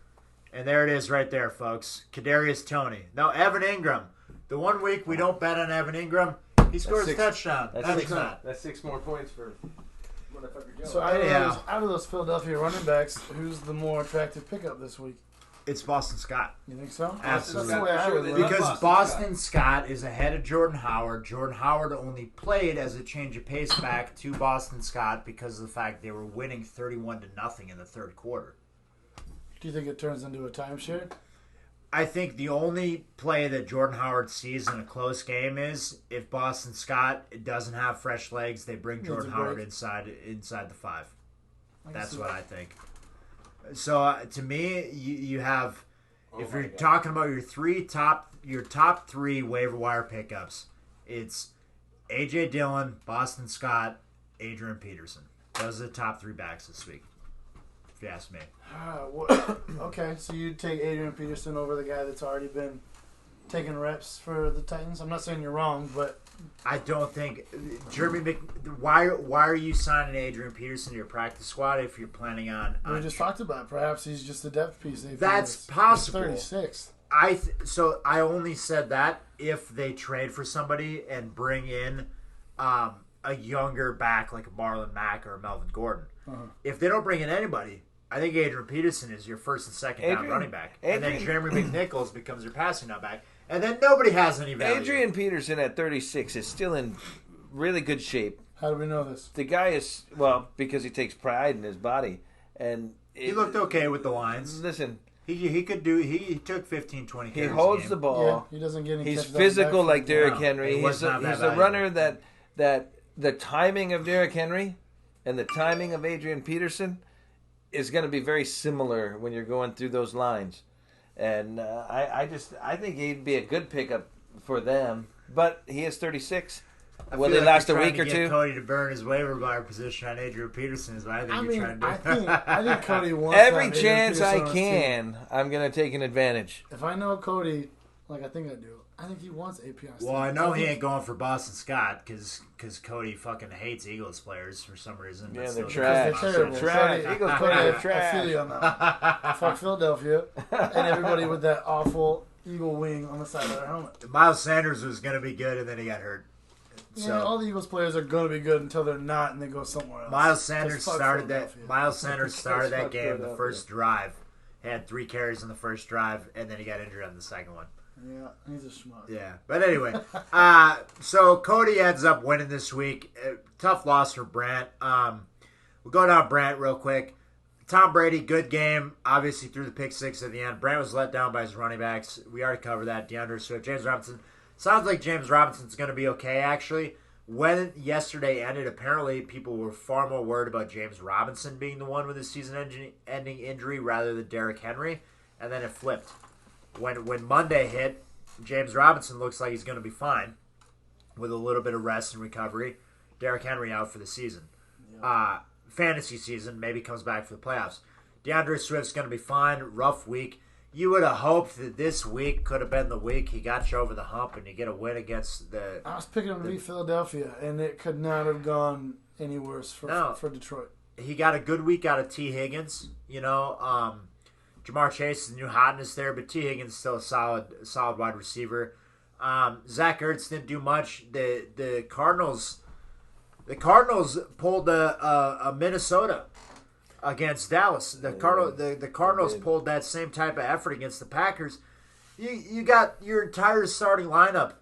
And there it is right there, folks. Kadarius Toney. Now, Evan Ingram. The 1 week we don't bet on Evan Ingram, he scores a touchdown. That's 6 more points for motherfucker Joe. So out of those Philadelphia running backs, who's the more attractive pickup this week? It's Boston Scott. You think so? Absolutely. That's the way I would look. Because Boston Scott is ahead of Jordan Howard. Jordan Howard only played as a change of pace back to Boston Scott because of the fact they were winning 31-0 in the 3rd quarter. Do you think it turns into a timeshare? I think the only play that Jordan Howard sees in a close game is if Boston Scott doesn't have fresh legs, they bring Jordan Howard inside the 5. That's what I think. So to me, you have if you're talking about your top 3 waiver wire pickups, it's AJ Dillon, Boston Scott, Adrian Peterson. Those are the top 3 backs this week, if you ask me. Okay, so you'd take Adrian Peterson over the guy that's already been taking reps for the Titans? I'm not saying you're wrong, but I don't think why are you signing Adrian Peterson to your practice squad if you're planning on? We just talked about perhaps he's just a depth piece. That's possible. 36. So I only said that if they trade for somebody and bring in a younger back like a Marlon Mack or a Melvin Gordon. If they don't bring in anybody, I think Adrian Peterson is your first and second down running back. And then Jeremy McNichols becomes your passing down back. And then nobody has any value. Adrian Peterson at 36 is still in really good shape. How do we know this? The guy is, because he takes pride in his body. And he looked okay with the lines. Listen. He took 15, 20 carries. He holds the ball. Yeah, he doesn't get any. He's physical like Derrick Henry. He's a runner that the timing of Derrick Henry and the timing of Adrian Peterson is going to be very similar when you're going through those lines. And I think he'd be a good pickup for them. But he is 36. Will they last a week or two? Cody to burn his waiver wire position on Adrian Peterson is what I think you're trying to do. I think Cody wants every chance I can. I'm going to take an advantage. If I know Cody, like I think I do, I think he wants AP on his team. Well, I know he ain't going for Boston Scott because Cody fucking hates Eagles players for some reason. Yeah, they're trash. They're trash. Eagles players are I trash. feel you on that. Fuck Philadelphia and everybody with that awful Eagle wing on the side of their helmet. Miles Sanders was going to be good and then he got hurt. Yeah, all the Eagles players are going to be good until they're not and they go somewhere else. Miles Sanders started that game the first drive. Had 3 carries in the first drive and then he got injured on the second one. Yeah, he's a schmuck. Yeah, but anyway, so Cody ends up winning this week. Tough loss for Brant. We'll go down Brant real quick. Tom Brady, good game. Obviously threw the pick 6 at the end. Brant was let down by his running backs. We already covered that. DeAndre Swift, James Robinson, Sounds like James Robinson's going to be okay, actually. When yesterday ended, apparently people were far more worried about James Robinson being the one with a season-ending injury rather than Derrick Henry, and then it flipped. When Monday hit, James Robinson looks like he's going to be fine with a little bit of rest and recovery. Derrick Henry out for the season. Fantasy season, maybe comes back for the playoffs. DeAndre Swift's going to be fine. Rough week. You would have hoped that this week could have been the week he got you over the hump and you get a win against the... I was picking him to beat Philadelphia, and it could not have gone any worse for Detroit. He got a good week out of T. Higgins. Jamar Chase is the new hotness there, but T. Higgins is still a solid wide receiver. Zach Ertz didn't do much. The Cardinals pulled a Minnesota against Dallas. The Cardinals pulled that same type of effort against the Packers. You got your entire starting lineup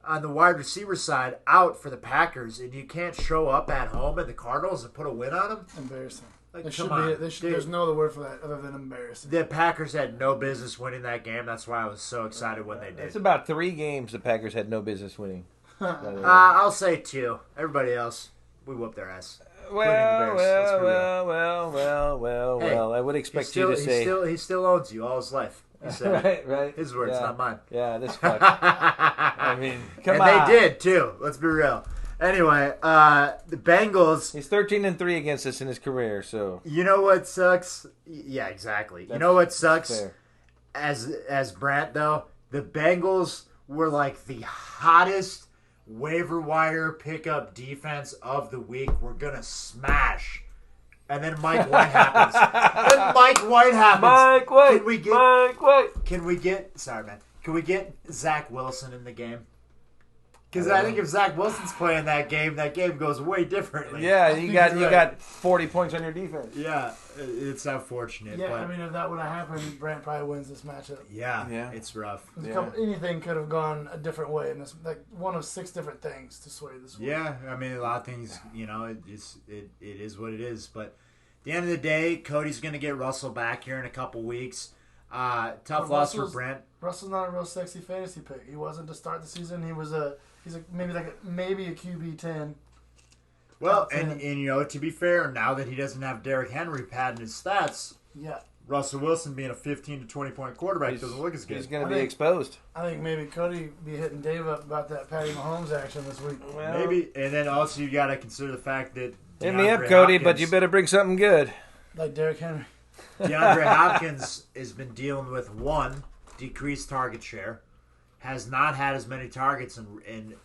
on the wide receiver side out for the Packers, and you can't show up at home in the Cardinals and put a win on them? Embarrassing. Like, there's no other word for that other than embarrassing. The Packers had no business winning that game. That's why I was so excited when they did. It's about 3 games the Packers had no business winning. I'll say 2. Everybody else, we whooped their ass. Well. I would expect you to say he still owns you all his life. He said, right. His words, not mine. Yeah, this fuck. I mean, come on. And they did too. Let's be real. Anyway, the Bengals. He's 13-3 against us in his career. So you know what sucks? Yeah, exactly. You know what sucks? Fair. As Brant though, the Bengals were like the hottest waiver wire pickup defense of the week. We're gonna smash. And then Mike White happens. Mike White. Can we get Zach Wilson in the game? Because I think if Zach Wilson's playing that game goes way differently. Yeah, you got 40 points on your defense. Yeah, it's unfortunate. Yeah, but I mean, if that would have happened, Brant probably wins this matchup. Yeah, it's rough. Anything could have gone a different way in this, like one of 6 different things to sway this way. Yeah, I mean, a lot of things, it is what it is. But at the end of the day, Cody's going to get Russell back here in a couple weeks. Tough loss for Brent. Russell's not a real sexy fantasy pick. He wasn't to start the season. He's maybe a QB 10. Well, and to be fair, now that he doesn't have Derrick Henry padding his stats, Russell Wilson being a 15 to 20 point quarterback doesn't look as good. He's going to be exposed. I think maybe Cody be hitting Dave up about that Patty Mahomes action this week. Well, maybe, and then also you got to consider the fact that hit me up, Cody, but you better bring something good. Like Derrick Henry. DeAndre Hopkins has been dealing with decreased target share, has not had as many targets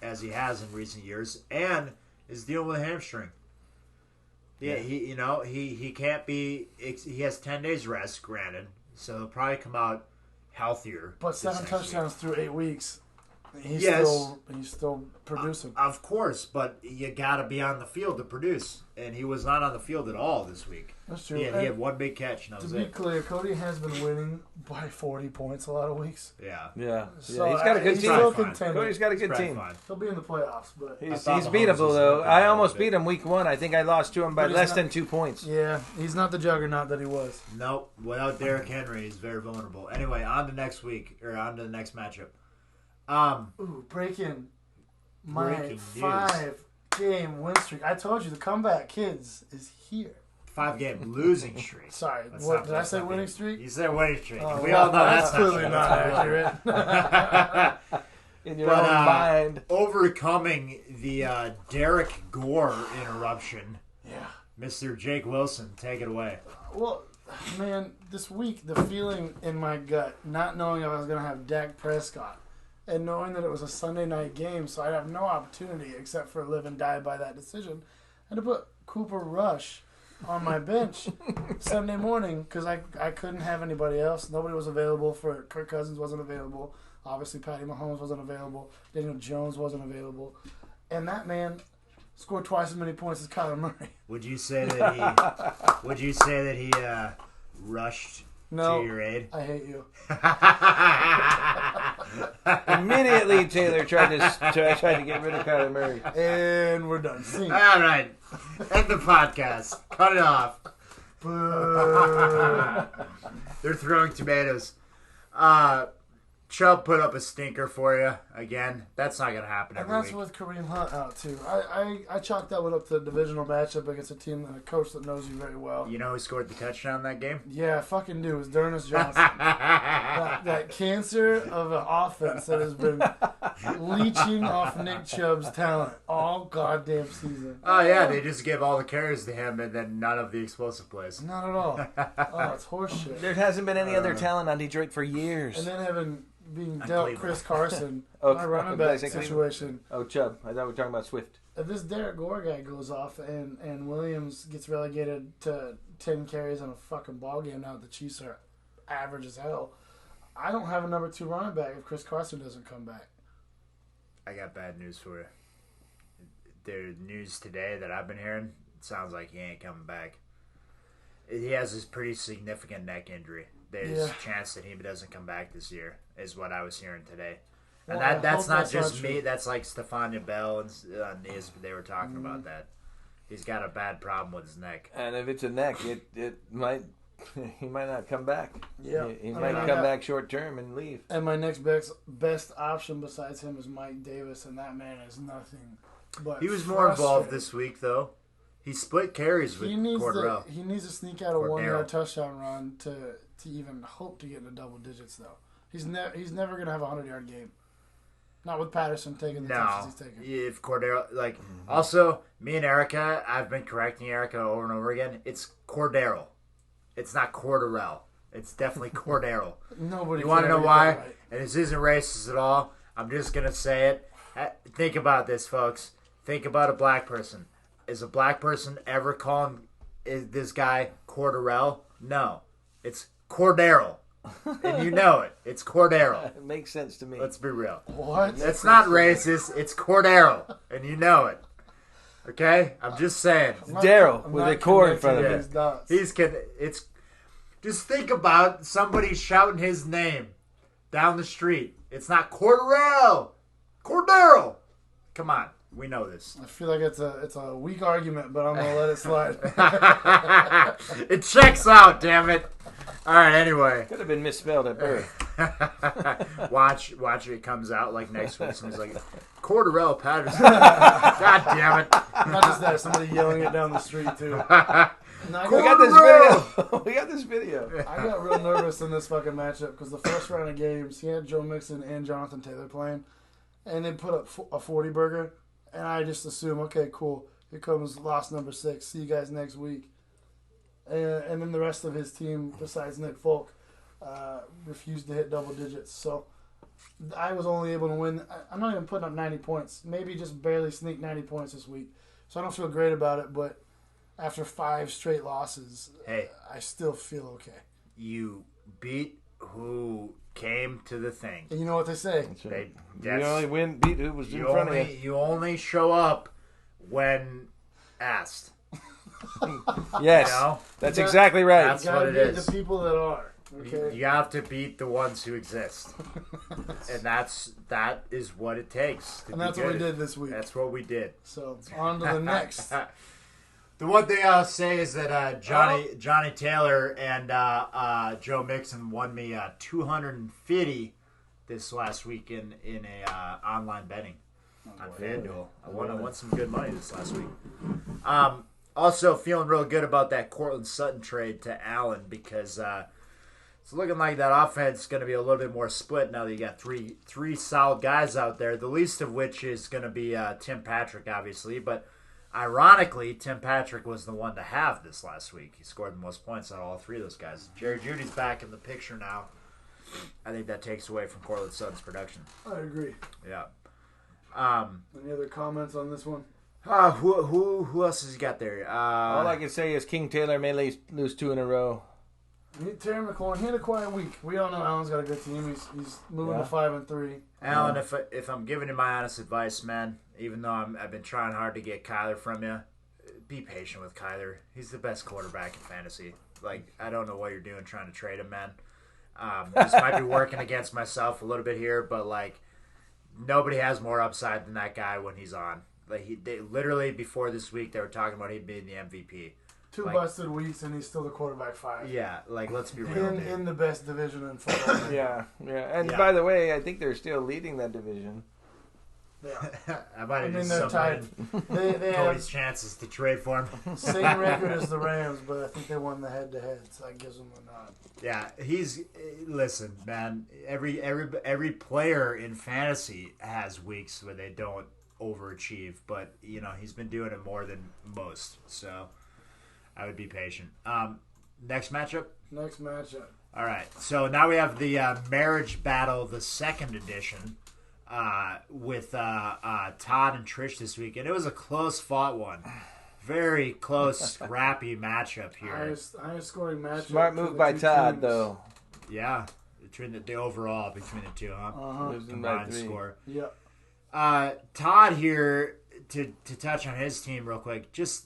as he has in recent years, and is dealing with a hamstring. Yeah, he can't be. He has 10 days rest, granted, so he'll probably come out healthier. But 7 touchdowns through 8 weeks. He's still producing. Of course, but you got to be on the field to produce, and he was not on the field at all this week. That's true. He had one big catch, and that was it. To be clear, Cody has been winning by 40 points a lot of weeks. Yeah. So he's got a good team. Cody's got a good team. He'll be in the playoffs, but he's beatable though. I almost beat him week 1. I think I lost to him by less than 2 points. Yeah, he's not the juggernaut that he was. Nope. Without Derrick Henry, he's very vulnerable. Anyway, on to next week or on to the next matchup. Breaking my 5-game win streak. I told you the comeback kids is here. 5-game losing streak. Sorry, what did I say? Winning streak? You said winning streak. We all know that's clearly not accurate. In your own mind, overcoming the Derek Gore interruption. Yeah, Mr. Jake Wilson, take it away. Well, man, this week the feeling in my gut, not knowing if I was going to have Dak Prescott, and knowing that it was a Sunday night game, so I'd have no opportunity except for live and die by that decision, and to put Cooper Rush on my bench Sunday morning because I couldn't have anybody else. Nobody was available for Kirk Cousins wasn't available. Obviously, Patty Mahomes wasn't available. Daniel Jones wasn't available. And that man scored twice as many points as Kyler Murray. Would you say that he rushed to your aid? I hate you. Immediately, Taylor tried to get rid of Kyler Murray. And we're done. Scene. All right. End the podcast. Cut it off. They're throwing tomatoes. Chubb put up a stinker for you again. That's not going to happen every week. And week. that's with Kareem Hunt out, too. I chalked that one up to the divisional matchup against a team and a coach that knows you very well. You know who scored the touchdown in that game? Yeah, I fucking do. It was Dernis Johnson. that cancer of an offense that has been leeching off Nick Chubb's talent all goddamn season. Oh, yeah. They just give all the carries to him and then none of the explosive plays. Not at all. Oh, it's horseshit. There hasn't been any other talent on Detroit for years. And then being dealt Chris Carson, Oh, my running back basically. situation. Oh, Chubb. I thought we were talking about Swift. If this Derek Gore guy goes off and Williams gets relegated to 10 carries in a fucking ball game now that the Chiefs are average as hell, I don't have a number 2 running back if Chris Carson doesn't come back. I got bad news for you. The news today that I've been hearing, it sounds like he ain't coming back. He has this pretty significant neck injury. There's a chance that he doesn't come back this year, is what I was hearing today. And that's not just me. That's like Stephania Bell and they were talking about that. He's got a bad problem with his neck. And if it's a neck, it might he might not come back. Yeah, he might come back short term and leave. And my next best option besides him is Mike Davis, and that man is nothing but. He was more involved this week, though. He split carries with Cordero. He needs to sneak out a 1-yard touchdown run to even hope to get into double digits, though. He's never going to have a 100-yard game. Not with Patterson taking the touches he's taking. If Cordero, also, me and Erica, I've been correcting Erica over and over again. It's Cordero. It's not Corderell. It's definitely Cordero. Nobody. You want to know why? Right. And this isn't racist at all. I'm just going to say it. Think about this, folks. Think about a black person. Is a black person ever calling this guy Corderell? No. It's Cordero. And you know it. It's Cordero. It makes sense to me. Let's be real. What? It's not racist. It's Cordero. And you know it. Okay? I'm just saying. Daryl with a cord in front of him. It's just think about somebody shouting his name down the street. It's not Cordero. Cordero. Come on. We know this. I feel like it's a weak argument, but I'm gonna let it slide. It checks out, damn it. All right, anyway. Could have been misspelled at birth. Watch it comes out like next week. Somebody's like, Corderell Patterson. God damn it. Not just that, somebody yelling it down the street too. No, we got this video. I got real nervous in this fucking matchup because the first round of games, he had Joe Mixon and Jonathan Taylor playing, and they put up a 40 burger. And I just assume, okay, cool. Here comes loss number 6. See you guys next week. And then the rest of his team, besides Nick Folk, refused to hit double digits. So I was only able to win. I'm not even putting up 90 points. Maybe just barely sneak 90 points this week. So I don't feel great about it. But after 5 straight losses, I still feel okay. You beat who came to the thing. And you know what they say. That's right. You only beat who was in front of you. You only show up when asked. Yes, that's exactly right. That's what it is. The people that are. Okay. You have to beat the ones who exist. And that is what it takes. And that's what we did this week. That's what we did. So on to the next. The one thing I'll say is that Johnny Taylor and Joe Mixon won me $250 this last week in a online betting on FanDuel. I won some good money this last week. Also feeling real good about that Cortland Sutton trade to Allen because it's looking like that offense is going to be a little bit more split now that you got three solid guys out there. The least of which is going to be Tim Patrick, obviously, but. Ironically, Tim Patrick was the one to have this last week. He scored the most points out of all 3 of those guys. Jerry Jeudy's back in the picture now. I think that takes away from Cortland Sutton's production. I agree. Yeah. Any other comments on this one? Who else has he got there? All I can say is King Taylor may lose 2 in a row. Terry McLaurin, he had a quiet week. We all know Allen's got a good team. He's moving to 5-3. Allen, if I'm giving you my honest advice, man, even though I've been trying hard to get Kyler from you, be patient with Kyler. He's the best quarterback in fantasy. Like, I don't know what you're doing trying to trade him, man. This might be working against myself a little bit here, but like, nobody has more upside than that guy when he's on. Like, they literally before this week they were talking about him being the MVP. 2 busted weeks, and he's still the quarterback 5. Yeah, like, let's be real. In the best division in football. Yeah. And by the way, I think they're still leading that division. Yeah. I might have just they're tied. They Cody's have chances to trade for him. same record as the Rams, but I think they won the head-to-head, so that gives them a nod. Yeah, listen, man. Every player in fantasy has weeks where they don't overachieve, but he's been doing it more than most. So I would be patient. Next matchup. All right. So now we have the marriage battle, the second edition, with Todd and Trish this week, and it was a close fought one. Very close, scrappy matchup here. Highest scoring matchup. Smart move by Todd, teams. though. Yeah, between the overall between the two, huh? Combined score. Yep. Todd here to touch on his team real quick. Just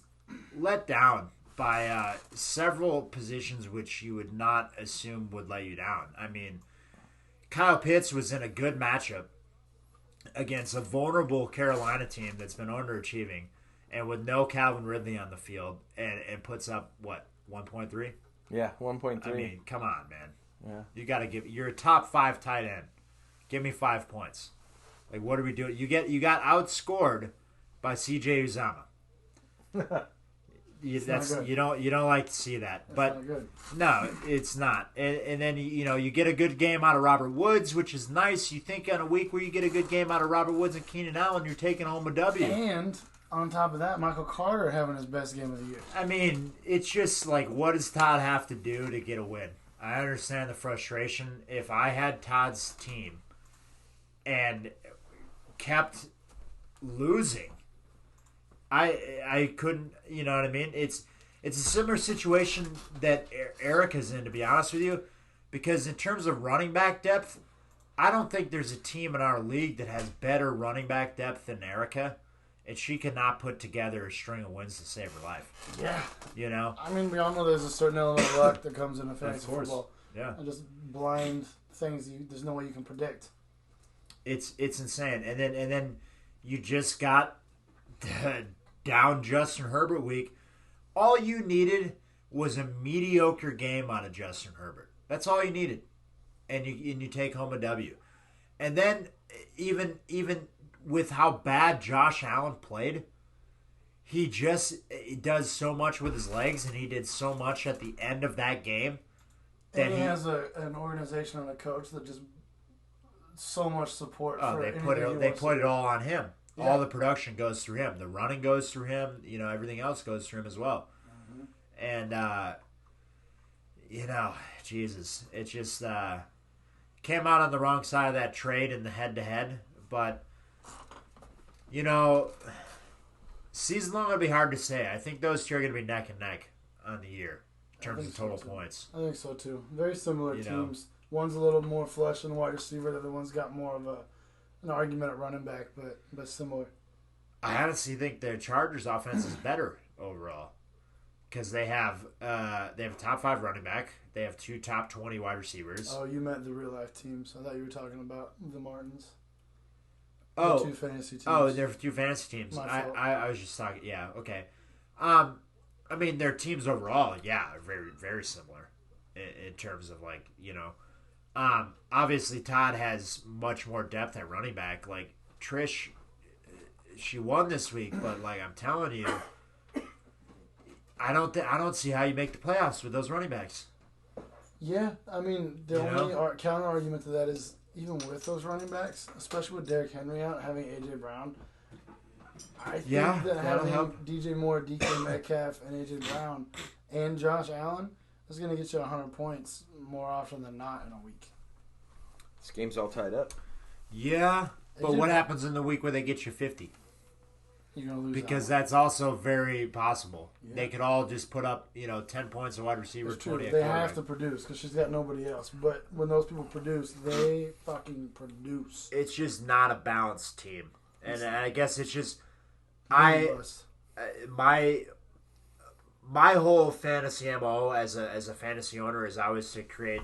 let down by several positions which you would not assume would let you down. I mean, Kyle Pitts was in a good matchup against a vulnerable Carolina team that's been underachieving. And with no Calvin Ridley on the field, and puts up, what, 1.3? Yeah, 1.3. I mean, come on, man. Yeah. You got to you're a top 5 tight end. Give me 5 points. Like, what are we doing? You got outscored by C.J. Uzomah. You don't like to see that. But not good. No, it's not. And then you get a good game out of Robert Woods, which is nice. You think on a week where you get a good game out of Robert Woods and Keenan Allen, you're taking home a W. And on top of that, Michael Carter having his best game of the year. I mean, it's just like, what does Todd have to do to get a win? I understand the frustration. If I had Todd's team and kept losing, I couldn't, you know what I mean? It's a similar situation that Erica's in, to be honest with you, because in terms of running back depth, I don't think there's a team in our league that has better running back depth than Erica. And she cannot put together a string of wins to save her life. Yeah. I mean, we all know there's a certain element of luck that comes into fantasy football. Yeah. And just blind things there's no way you can predict. It's insane. And then you just got down Justin Herbert week. All you needed was a mediocre game out of Justin Herbert. That's all you needed. And you take home a W. And then even with how bad Josh Allen played, he does so much with his legs, and he did so much at the end of that game. And he has an organization and a coach that just so much support. They put it all on him. Yeah. All the production goes through him. The running goes through him. Everything else goes through him as well. Mm-hmm. And Jesus, it just came out on the wrong side of that trade in the head-to-head, but. Season long will be hard to say. I think those two are going to be neck and neck on the year in terms of total points. I think so too. Very similar teams. One's a little more flush than wide receiver. The other one's got more of an argument at running back, but similar. I honestly think the Chargers' offense is better overall because they have a top 5 running back. They have 2 top 20 wide receivers. Oh, you meant the real life teams. I thought you were talking about the Martins. Oh, 2 fantasy teams. Oh, they're 2 fantasy teams. I was just talking. Yeah, okay. I mean, their teams overall, are very, very similar in terms of obviously Todd has much more depth at running back. Like Trish, she won this week, but I'm telling you, I don't see how you make the playoffs with those running backs. Yeah, I mean the only counter argument to that is. Even with those running backs, especially with Derrick Henry out, having A.J. Brown, I think that having DJ Moore, DK Metcalf, and A.J. Brown and Josh Allen is going to get you 100 points more often than not in a week. This game's all tied up. Yeah, but what happens in the week where they get you 50? You're going to lose because that's also very possible. Yeah. They could all just put up 10 points a wide receiver. It's true. They have to produce because she's got nobody else. But when those people produce, they fucking produce. It's just not a balanced team, and I guess it's just my whole fantasy MO as a fantasy owner is always to create.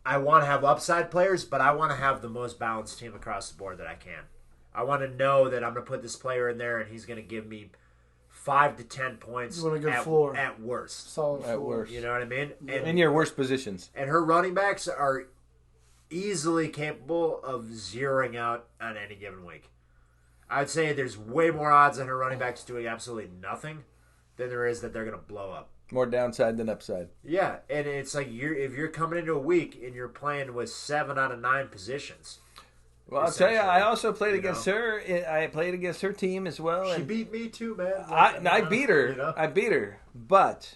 I want to have upside players, but I want to have the most balanced team across the board that I can. I want to know that I'm going to put this player in there and he's going to give me 5 to 10 points You want a good floor. At worst. Solid At floor. worst. You know what I mean? In your worst positions. And her running backs are easily capable of zeroing out on any given week. I'd say there's way more odds on her running backs doing absolutely nothing than there is that they're going to blow up. More downside than upside. Yeah, and it's like if you're coming into a week and you're playing with 7 out of 9 positions. Well, I'll tell you, I also played against her. I played against her team as well. She beat me too, man. I beat her. You know? I beat her. But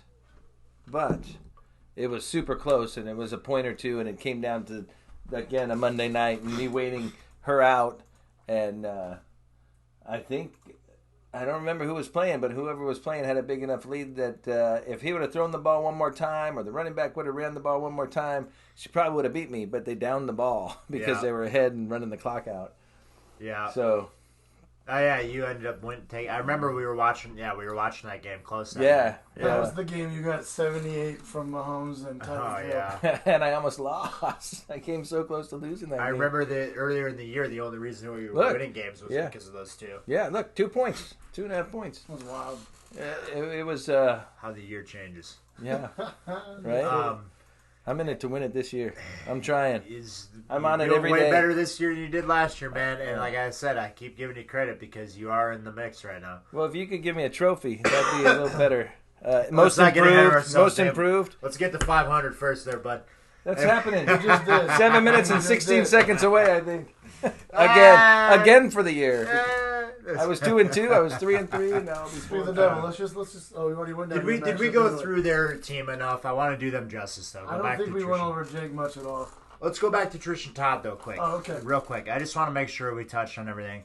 it was super close, and it was a point or two, and it came down to, again, a Monday night, and me waiting her out. And I think, I don't remember who was playing, but whoever was playing had a big enough lead that if he would have thrown the ball one more time, or the running back would have ran the ball one more time, she probably would have beat me. But they downed the ball because they were ahead and running the clock out. Yeah. So. Oh yeah, you ended up winning. I remember we were watching. Yeah, we were watching that game close. That was the game you got 78 from Mahomes and Tyreek Hill. Yeah. And I almost lost. I came so close to losing that game. I remember that earlier in the year, the only reason we were winning games was because of those two. Yeah, look, 2 points, 2.5 points. That was wild. It was how the year changes. Yeah, right. I'm in it to win it this year. I'm trying. I'm on it every day. Way better this year than you did last year, man. And like I said, I keep giving you credit because you are in the mix right now. Well, if you could give me a trophy, that'd be a little better. Most improved. Most improved. Let's get to 500 first, there, bud. That's happening. You just did. 7 minutes and 16 seconds away, I think. Again for the year. I was 2-2. I was 3-3. Now I'll be 4. The devil. Let's just. Oh, we already went down. Did we go through their team enough? I want to do them justice, though. I don't think we went over Jake much at all. Let's go back to Trish and Todd, though, quick. Oh, okay. Real quick. I just want to make sure we touched on everything.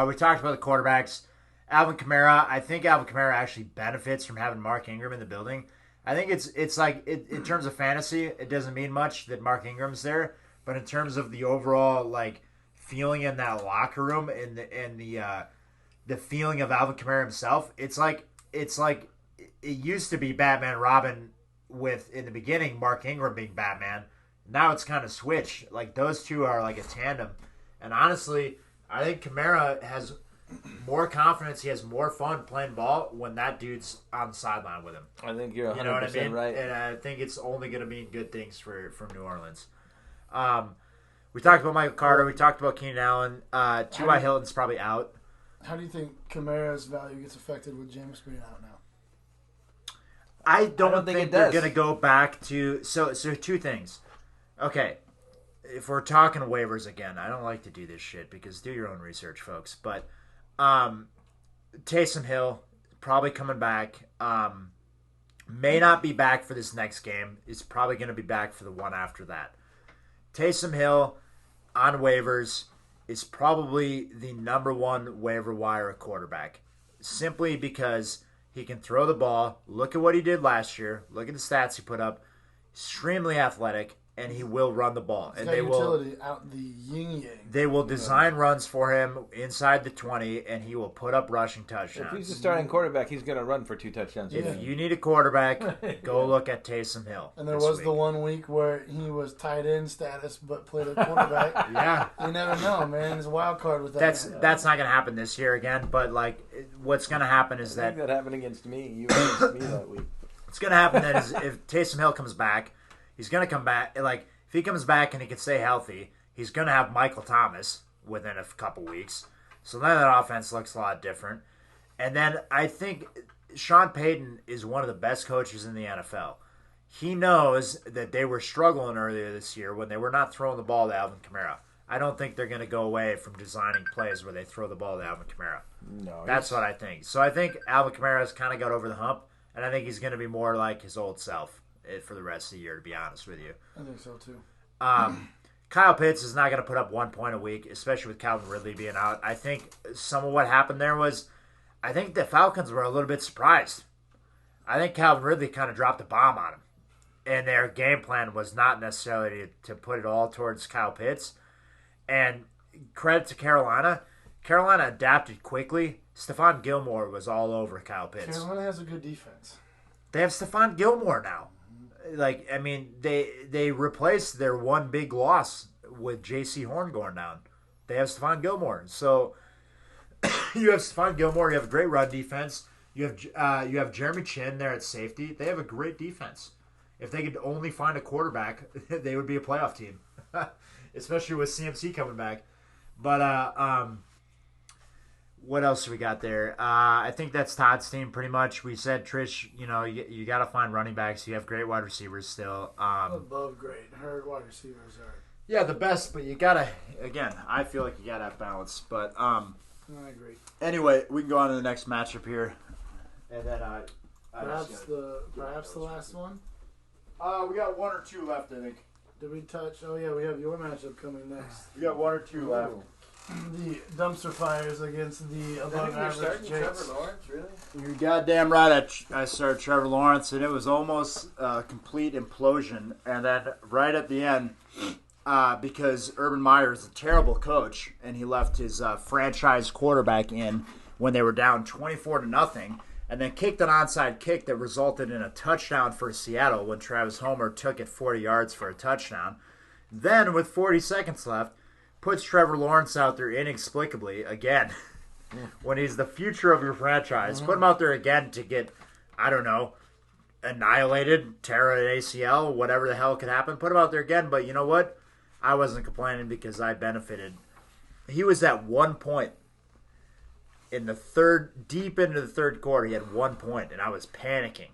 We talked about the quarterbacks. Alvin Kamara. I think Alvin Kamara actually benefits from having Mark Ingram in the building. I think it's like in terms of fantasy, it doesn't mean much that Mark Ingram's there, but in terms of the overall like feeling in that locker room and the feeling of Alvin Kamara himself, it's like it used to be Batman Robin with in the beginning Mark Ingram being Batman. Now it's kind of switched. Like those two are like a tandem, and honestly, I think Kamara has more confidence. He has more fun playing ball when that dude's on the sideline with him. I think you're 100% you know what I mean? right. And I think it's only going to mean good things for New Orleans. We talked about Michael Carter. We talked about Keenan Allen. T.Y. Hilton's probably out. How do you think Kamara's value gets affected with James being out now? I don't think they're going to go back to... So two things. Okay. If we're talking waivers again, I don't like to do this shit because do your own research, folks. But Taysom Hill probably coming back. May not be back for this next game. Is probably going to be back for the one after that. Taysom Hill on waivers is probably the number one waiver wire quarterback. Simply because he can throw the ball. Look at what he did last year. Look at the stats he put up. Extremely athletic. And he will run the ball. He's and got they utility will out the yin yang. They will design runs for him inside the 20, and he will put up rushing touchdowns. If he's a starting quarterback, he's going to run for 2 touchdowns. If you need a quarterback, go look at Taysom Hill. And there was the 1 week where he was tight end status but played a quarterback. Yeah. You never know, man. It's a wild card with that. That's not going to happen this year again, but like what's going to happen is that happened against me. You against me that week. What's going to happen then is if Taysom Hill comes back, he's going to come back like if he comes back and he can stay healthy, he's going to have Michael Thomas within a couple weeks. So then that offense looks a lot different. And then I think Sean Payton is one of the best coaches in the NFL. He knows that they were struggling earlier this year when they were not throwing the ball to Alvin Kamara. I don't think they're going to go away from designing plays where they throw the ball to Alvin Kamara. No, that's what I think. So I think Alvin Kamara has kind of got over the hump, and I think he's going to be more like his old self for the rest of the year, to be honest with you. I think so, too. Kyle Pitts is not going to put up 1 point a week, especially with Calvin Ridley being out. I think some of what happened there was I think the Falcons were a little bit surprised. I think Calvin Ridley kind of dropped a bomb on him. And their game plan was not necessarily to put it all towards Kyle Pitts. And credit to Carolina. Carolina adapted quickly. Stephon Gilmore was all over Kyle Pitts. Carolina has a good defense. They have Stephon Gilmore now. Like, I mean, they replaced their one big loss with J.C. Horn going down. They have Stephon Gilmore. So you have Stephon Gilmore. You have a great run defense. You have Jeremy Chin there at safety. They have a great defense. If they could only find a quarterback, they would be a playoff team, especially with CMC coming back. But what else do we got there? I think that's Todd's team pretty much. We said, Trish, you got to find running backs. You have great wide receivers still. Above great. Her wide receivers are. Yeah, the best, but you got to, again, I feel like you got to have balance. But I agree. Anyway, we can go on to the next matchup here. And then perhaps the last one? We got one or two left, I think. Did we touch? Oh, yeah, we have your matchup coming next. We got one or two left. The dumpster fires against the above-average Jakes. Trevor Lawrence, really? You're goddamn right. I started Trevor Lawrence, and it was almost a complete implosion. And then right at the end, because Urban Meyer is a terrible coach, and he left his franchise quarterback in when they were down 24-0, and then kicked an onside kick that resulted in a touchdown for Seattle when Travis Homer took it 40 yards for a touchdown. Then, with 40 seconds left, puts Trevor Lawrence out there inexplicably again when he's the future of your franchise. Put him out there again to get, I don't know, annihilated, tear an ACL, whatever the hell could happen. Put him out there again, but you know what? I wasn't complaining because I benefited. He was at 1 point in the deep into the third quarter. He had 1 point, and I was panicking.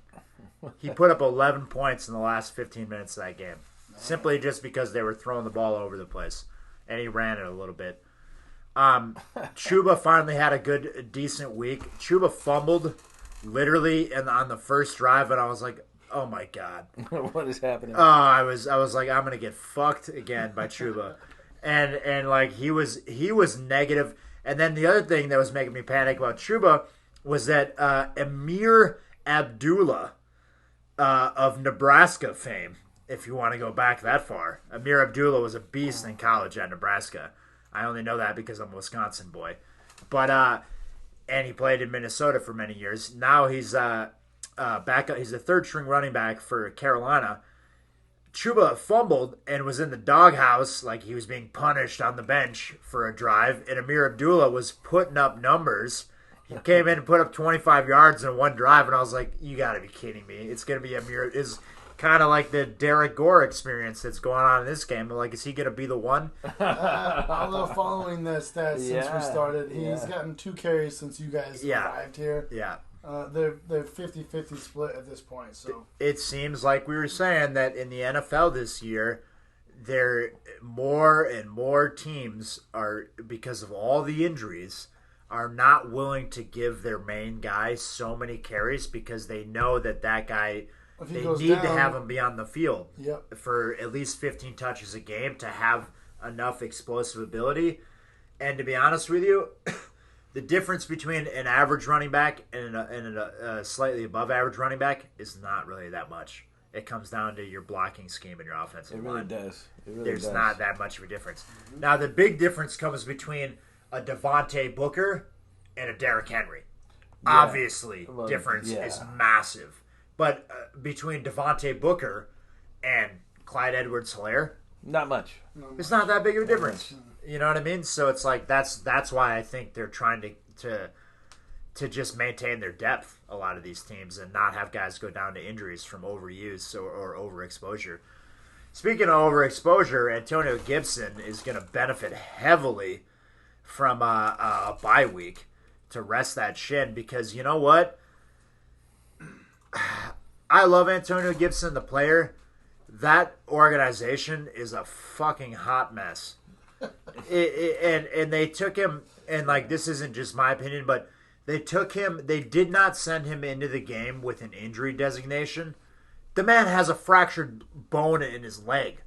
He put up 11 points in the last 15 minutes of that game, simply just because they were throwing the ball over the place. And he ran it a little bit. Chuba finally had a decent week. Chuba fumbled literally on the first drive, and I was like, oh my God. What is happening? I was like, I'm gonna get fucked again by Chuba. and like he was negative. And then the other thing that was making me panic about Chuba was that Amir Abdullah of Nebraska fame, if you want to go back that far. Amir Abdullah was a beast in college at Nebraska. I only know that because I'm a Wisconsin boy. But and he played in Minnesota for many years. Now he's back. He's the third string running back for Carolina. Chuba fumbled and was in the doghouse, like he was being punished on the bench for a drive. And Amir Abdullah was putting up numbers. He came in and put up 25 yards in one drive, and I was like, you got to be kidding me. It's going to be Amir. Is kind of like the Derek Gore experience that's going on in this game. Like, is he going to be the one? Although following the stats since we started, he's gotten 2 carries since you guys arrived here. Yeah. They're 50-50 split at this point. So it seems like we were saying that in the NFL this year, there more and more teams are, because of all the injuries, are not willing to give their main guy so many carries because they know that guy, they need to have him be on the field for at least 15 touches a game to have enough explosive ability. And to be honest with you, the difference between an average running back and a slightly above average running back is not really that much. It comes down to your blocking scheme and your offensive line. It really does. There's not that much of a difference. Mm-hmm. Now, the big difference comes between a Devontae Booker and a Derrick Henry. Yeah. Obviously, difference is massive. But between Devontae Booker and Clyde Edwards-Helaire, not much. It's not that big of a difference. You know what I mean? So it's like that's why I think they're trying to just maintain their depth, a lot of these teams, and not have guys go down to injuries from overuse or overexposure. Speaking of overexposure, Antonio Gibson is going to benefit heavily from a bye week to rest that shin, because you know what? I love Antonio Gibson, the player. That organization is a fucking hot mess. And they took him, and like, this isn't just my opinion, but they took him, they did not send him into the game with an injury designation. The man has a fractured bone in his leg.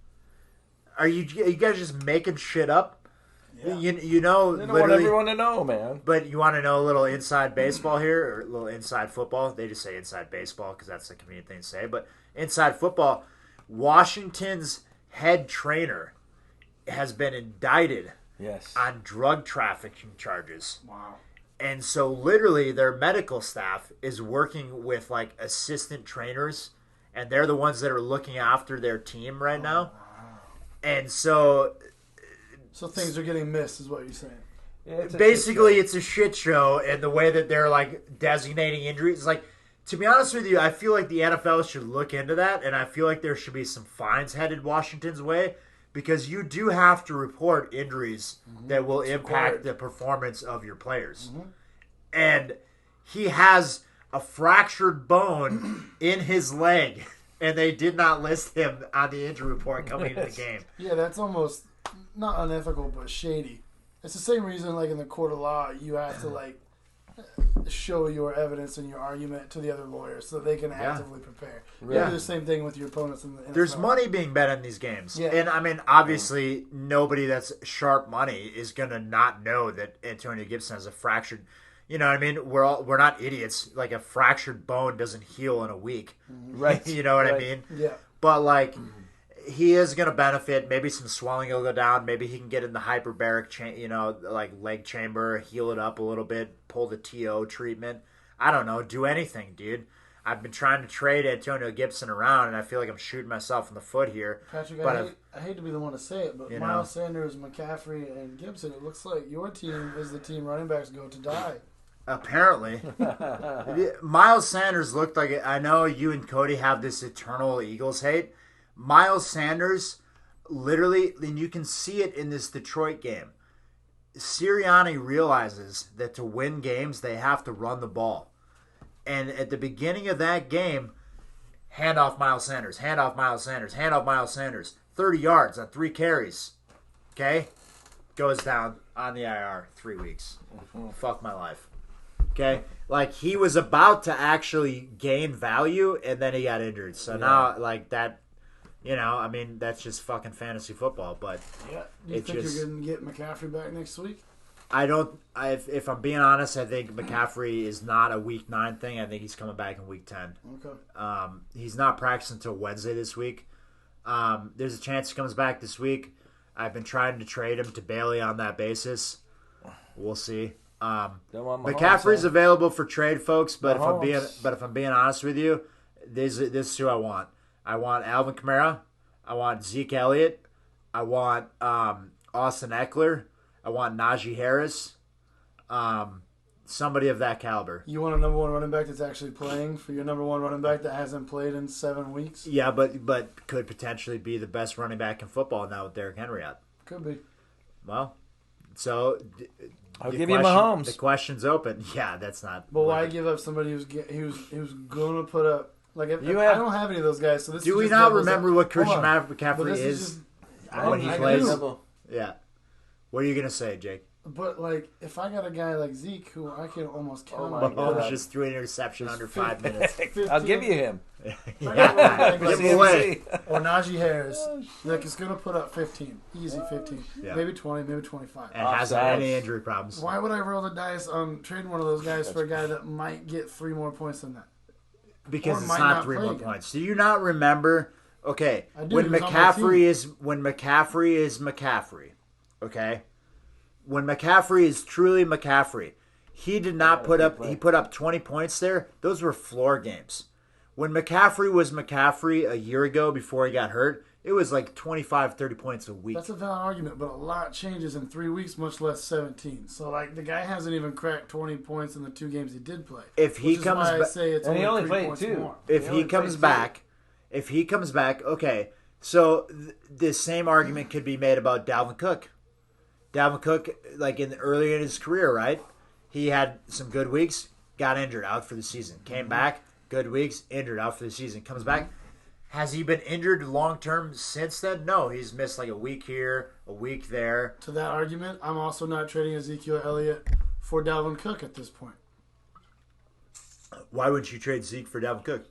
Are you guys just making shit up? Yeah. You know, they don't want everyone to know, man. But you want to know a little inside baseball here, or a little inside football? They just say inside baseball because that's the convenient thing to say. But inside football, Washington's head trainer has been indicted on drug trafficking charges. Wow. And so literally their medical staff is working with like assistant trainers, and they're the ones that are looking after their team right now. Wow. And so things are getting missed is what you're saying. It's a shit show, and the way that they're like designating injuries, like, to be honest with you, I feel like the NFL should look into that, and I feel like there should be some fines headed Washington's way, because you do have to report injuries that will impact the performance of your players. And he has a fractured bone in his leg, and they did not list him on the injury report coming into the game. Yeah, that's almost not unethical, but shady. It's the same reason, like, in the court of law, you have to, like, show your evidence and your argument to the other lawyers so that they can actively prepare. You do the same thing with your opponents in the NFL. There's money being bet on these games. Yeah. And, I mean, obviously, nobody that's sharp money is going to not know that Antonio Gibson has a fractured... You know what I mean? We're not idiots. Like, a fractured bone doesn't heal in a week. Right. You know what I mean? Yeah. But, like... He is going to benefit. Maybe some swelling will go down. Maybe he can get in the hyperbaric, leg chamber, heal it up a little bit, pull the TO treatment. I don't know. Do anything, dude. I've been trying to trade Antonio Gibson around, and I feel like I'm shooting myself in the foot here. Patrick, but I hate to be the one to say it, but Miles Sanders, McCaffrey, and Gibson, it looks like your team is the team running backs go to die. Apparently. Miles Sanders looked like... I know you and Cody have this eternal Eagles hate. Miles Sanders, literally, and you can see it in this Detroit game. Sirianni realizes that to win games, they have to run the ball. And at the beginning of that game, hand off Miles Sanders, hand off Miles Sanders, hand off Miles Sanders. 30 yards on 3 carries. Okay? Goes down on the IR 3 weeks. Fuck my life. Okay? Like, he was about to actually gain value, and then he got injured. So now, like, that... You know, I mean, that's just fucking fantasy football, but... Yeah. Do you think you're going to get McCaffrey back next week? I don't... If I'm being honest, I think McCaffrey is not a Week 9 thing. I think he's coming back in Week 10. Okay. He's not practicing until Wednesday this week. There's a chance he comes back this week. I've been trying to trade him to Bailey on that basis. We'll see. McCaffrey's available for trade, folks, but if I'm being honest with you, this is who I want. I want Alvin Kamara. I want Zeke Elliott. I want Austin Eckler. I want Najee Harris. Somebody of that caliber. You want a number one running back that's actually playing for your number one running back that hasn't played in 7 weeks? Yeah, but could potentially be the best running back in football now with Derrick Henry out. Could be. Well, so I'll give you Mahomes. The question's open. Yeah, that's not. But why give up somebody who's going to put up? Like, I don't have any of those guys. So this do is we just not remember what Christian McCaffrey is when he plays? Yeah. What are you gonna say, Jake? But, like, if I got a guy like Zeke who I can almost count on. Mahomes just threw an interception under 5 minutes. I'll give you him. Yeah. Give him away. Or Najee Harris. Like, he's going to put up 15. Easy 15. Yeah. Maybe 20, maybe 25. And hasn't had any injury problems. Why would I roll the dice on trading one of those guys for a guy that might get 3 more points than that? Because it's not 3 more points. Do you not remember? Okay, when McCaffrey is McCaffrey, okay? When McCaffrey is truly McCaffrey, he did not put up. He put up 20 points there. Those were floor games. When McCaffrey was McCaffrey a year ago before he got hurt, it was like 25, 30 points a week. That's a valid argument, but a lot changes in 3 weeks, much less 17. So, like, the guy hasn't even cracked 20 points in the 2 games he did play. If he comes back, and he only played 2. More. If he comes back, okay. So the same argument could be made about Dalvin Cook. Dalvin Cook, like earlier in his career, right? He had some good weeks, got injured, out for the season. Came back, good weeks, injured, out for the season. Comes back. Has he been injured long-term since then? No, he's missed like a week here, a week there. To that argument, I'm also not trading Ezekiel Elliott for Dalvin Cook at this point. Why wouldn't you trade Zeke for Dalvin Cook?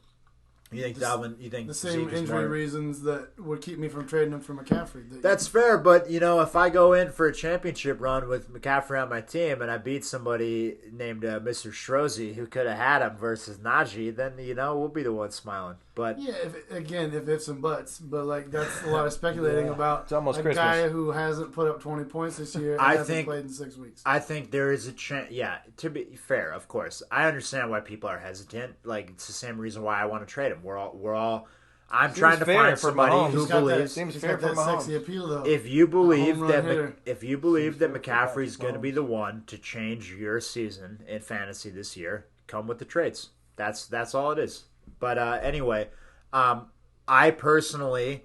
You think Dalvin? You think the same Zeke injury reasons that would keep me from trading him for McCaffrey? That's fair, but if I go in for a championship run with McCaffrey on my team and I beat somebody named Mr. Strozzi who could have had him versus Najee, then we'll be the ones smiling. But yeah, if ifs and buts, but like that's a lot of speculating about it's almost a Christmas. Guy who hasn't put up 20 points this year and hasn't played in 6 weeks. I think there is a chance. Yeah, to be fair, of course, I understand why people are hesitant. Like it's the same reason why I want to trade him. We're all I'm trying to find somebody who believes. Seems fair for Mahomes. Sexy appeal, though. If you believe that McCaffrey's going to be the one to change your season in fantasy this year, come with the trades. That's all it is. But anyway, I personally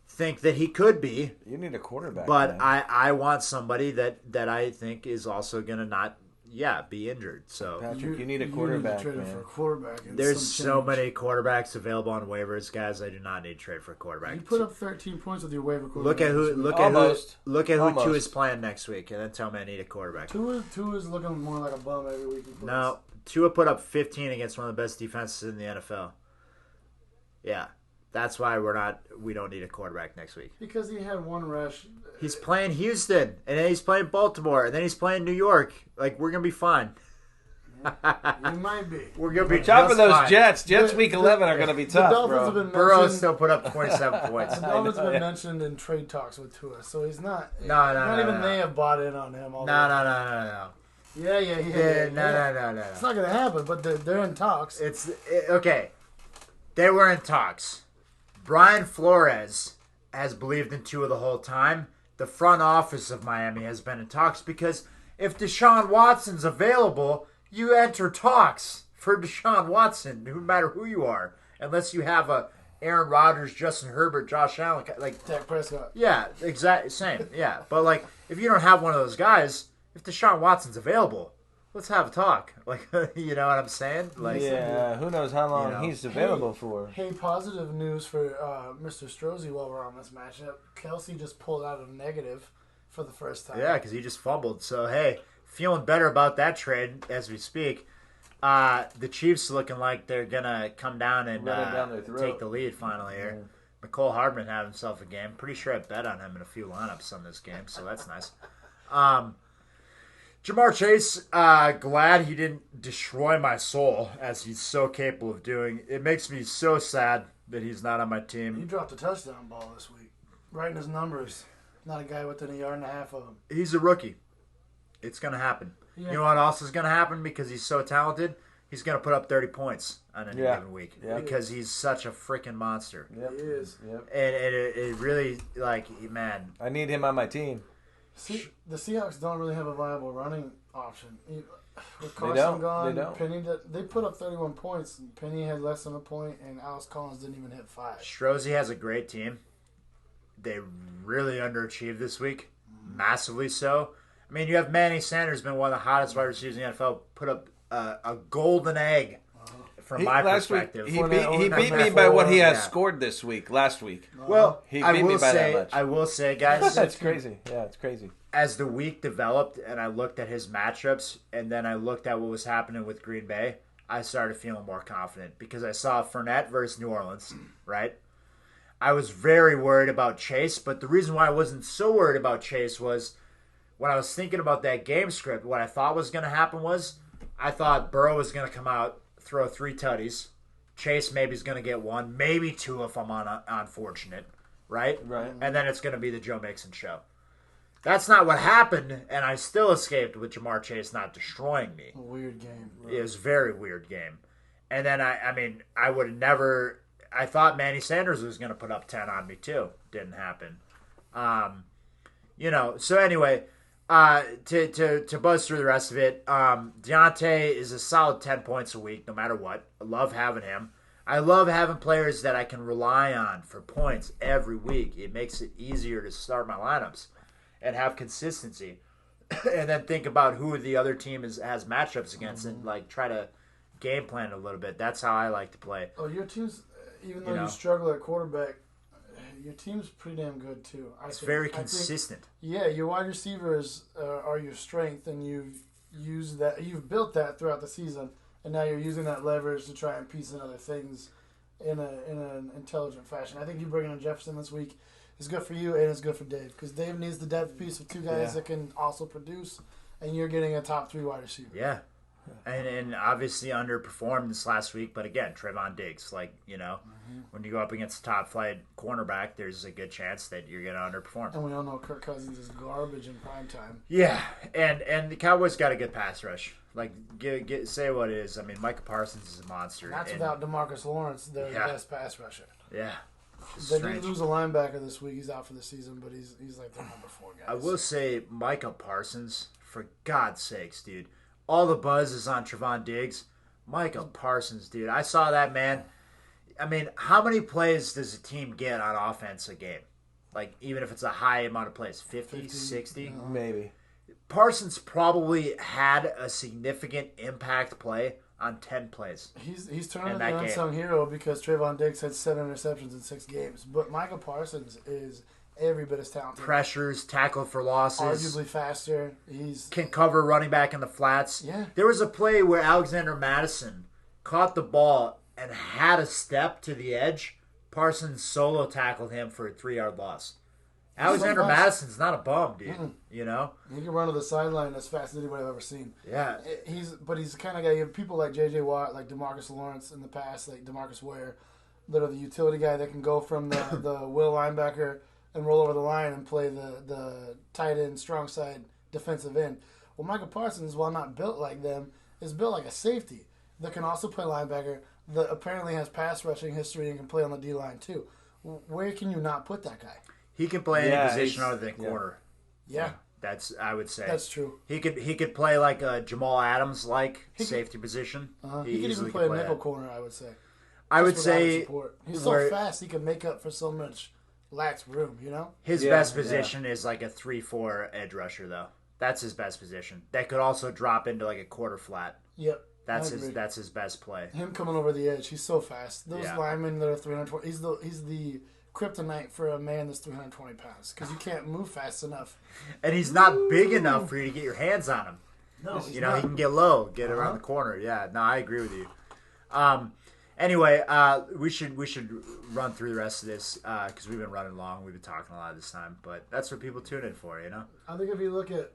think that he could be. You need a quarterback, but man. I want somebody that I think is also going to not be injured. So Patrick, you need a quarterback, you need to trade man. for a quarterback. There's so many quarterbacks available on waivers, guys. I do not need to trade for a quarterback. You put up 13 points with your waiver quarterback. Look at who Tua is playing next week, and then tell me I need a quarterback. Tua is looking more like a bum every week he plays. No, Tua put up 15 against one of the best defenses in the NFL. Yeah, that's why we don't need a quarterback next week. Because he had one rush. He's playing Houston, and then he's playing Baltimore, and then he's playing New York. Like, we're gonna be fine. You might be. We're gonna be top of those fine. Jets. Jets week 11 are gonna be tough, the Dolphins bro. Have been Burrow still put up 27 points. The Dolphins have been mentioned in trade talks with Tua, so he's not. No. They have bought in on him. No. Yeah. No. It's not gonna happen, but they're in talks. Okay. They were in talks. Brian Flores has believed in Tua the whole time. The front office of Miami has been in talks because if Deshaun Watson's available, you enter talks for Deshaun Watson, no matter who you are, unless you have a Aaron Rodgers, Justin Herbert, Josh Allen, like Dak Prescott. Yeah, exactly, same. Yeah, but like if you don't have one of those guys, if Deshaun Watson's available, let's have a talk. Like, you know what I'm saying? Like, yeah, who knows how long he's available for. Hey, positive news for Mr. Strozzi while we're on this matchup. Kelsey just pulled out a negative for the first time. Yeah, because he just fumbled. So, hey, feeling better about that trade as we speak. The Chiefs looking like they're going to come down and take the lead finally here. Yeah. McCole Hardman had himself a game. Pretty sure I bet on him in a few lineups on this game, so that's nice. Jamar Chase, glad he didn't destroy my soul as he's so capable of doing. It makes me so sad that he's not on my team. He dropped a touchdown ball this week. Right in his numbers. Not a guy within a yard and a half of him. He's a rookie. It's going to happen. Yeah. You know what else is going to happen because he's so talented? He's going to put up 30 points on any given week because he's such a freaking monster. Yep. He is. Yep. And it really, man. I need him on my team. See, the Seahawks don't really have a viable running option. With Carson gone, Penny, they put up 31 points. And Penny had less than a point, and Alex Collins didn't even hit 5. Strozzi has a great team. They really underachieved this week, massively so. I mean, you have Manny Sanders, been one of the hottest wide receivers in the NFL, put up a golden egg from my perspective. He beat me by what he has scored this week, last week. Well, he beat me by that much. I will say, guys. That's crazy. Yeah, it's crazy. As the week developed and I looked at his matchups and then I looked at what was happening with Green Bay, I started feeling more confident because I saw Fournette versus New Orleans, right? I was very worried about Chase, but the reason why I wasn't so worried about Chase was when I was thinking about that game script, what I thought was going to happen was I thought Burrow was going to come out, throw 3 tutties. Chase maybe is going to get 1, maybe 2 if I'm unfortunate, right? Right. And then it's going to be the Joe Mixon show. That's not what happened, and I still escaped with Jamar Chase not destroying me. A weird game. Right? It was a very weird game. And then, I would have never... I thought Manny Sanders was going to put up 10 on me, too. Didn't happen. So anyway... To buzz through the rest of it, Deontay is a solid 10 points a week, no matter what. I love having him. I love having players that I can rely on for points every week. It makes it easier to start my lineups and have consistency. And then think about who the other team has matchups against and try to game plan a little bit. That's how I like to play. Oh, your team's, even though you struggle at quarterback, your team's pretty damn good too. It's very consistent. Your wide receivers are your strength, and you've built that throughout the season, and now you're using that leverage to try and piece in other things in an intelligent fashion. I think you bringing in Jefferson this week is good for you, and it's good for Dave because Dave needs the depth piece of 2 guys that can also produce, and you're getting a top 3 wide receiver. Yeah. And obviously underperformed this last week, but again, Trayvon Diggs, when you go up against a top flight cornerback, there's a good chance that you're going to underperform. And we all know Kirk Cousins is garbage in prime time. Yeah, and the Cowboys got a good pass rush. Like, say what it is. I mean, Micah Parsons is a monster. That's without DeMarcus Lawrence, their best pass rusher. Yeah. They did lose a linebacker this week. He's out for the season, but he's like their number 4 guy. I will say, Micah Parsons, for God's sakes, dude. All the buzz is on Trevon Diggs. Micah Parsons, dude. I saw that, man. I mean, how many plays does a team get on offense a game? Like, even if it's a high amount of plays, 50, 60? Maybe. Parsons probably had a significant impact play on 10 plays. He's turned into the unsung hero because Trevon Diggs had 7 interceptions in 6 games. But Micah Parsons is every bit as talented. Pressures, tackle for losses. Arguably faster. Can cover running back in the flats. Yeah. There was a play where Alexander Madison caught the ball and had a step to the edge. Parsons solo tackled him for a 3-yard loss. Alexander Madison's not a bum, dude. You know? He can run to the sideline as fast as anybody I've ever seen. Yeah. He's the kind of guy, you have people like J.J. Watt, like DeMarcus Lawrence in the past, like DeMarcus Ware, that are the utility guy that can go from the will linebacker and roll over the line and play the tight end, strong side, defensive end. Well, Micah Parsons, while not built like them, is built like a safety that can also play linebacker, that apparently has pass rushing history and can play on the D-line too. Where can you not put that guy? He can play any position other than corner. Yeah. I would say. That's true. He could play like a Jamal Adams safety position. He could even play a nickel corner, I would say. I would say he's so fast he can make up for so much lax room, you know? His best position is like a 3-4 edge rusher though. That's his best position. That could also drop into like a quarter flat. Yep. That's his best play. Him coming over the edge, he's so fast. Those linemen that are 320, he's the kryptonite for a man that's 320 pounds because you can't move fast enough. And he's not big enough for you to get your hands on him. No, he's not. He can get low, get around the corner. Yeah, no, I agree with you. Anyway, we should run through the rest of this because we've been running long. We've been talking a lot this time, but that's what people tune in for, you know? I think if you look at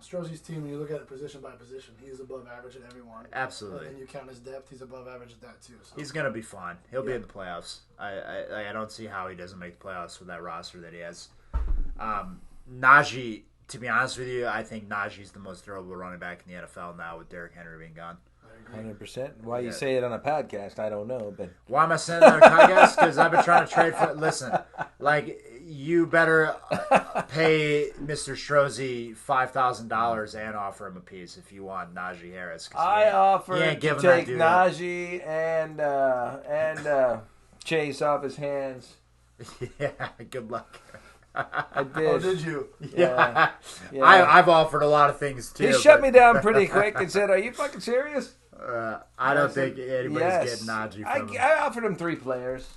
Strozzi's team and you look at it position by position, he's above average at every one. Absolutely. And you count his depth, he's above average at that too. So. He's going to be fine. He'll be in the playoffs. I don't see how he doesn't make the playoffs with that roster that he has. Najee, to be honest with you, I think Najee's the most durable running back in the NFL now with Derrick Henry being gone. 100%. Why you say it on a podcast, I don't know. But why am I saying that on a podcast? Because I've been trying to trade for. Listen, like you better pay Mr. Strozzi $5,000 and offer him a piece if you want Najee Harris. I offer to take Najee and Chase off his hands. Yeah, good luck. I did. Oh, did you? Yeah. I've offered a lot of things too. He shut me down pretty quick and said, "Are you fucking serious?" I don't think anybody's getting Najee from him. I offered him 3 players.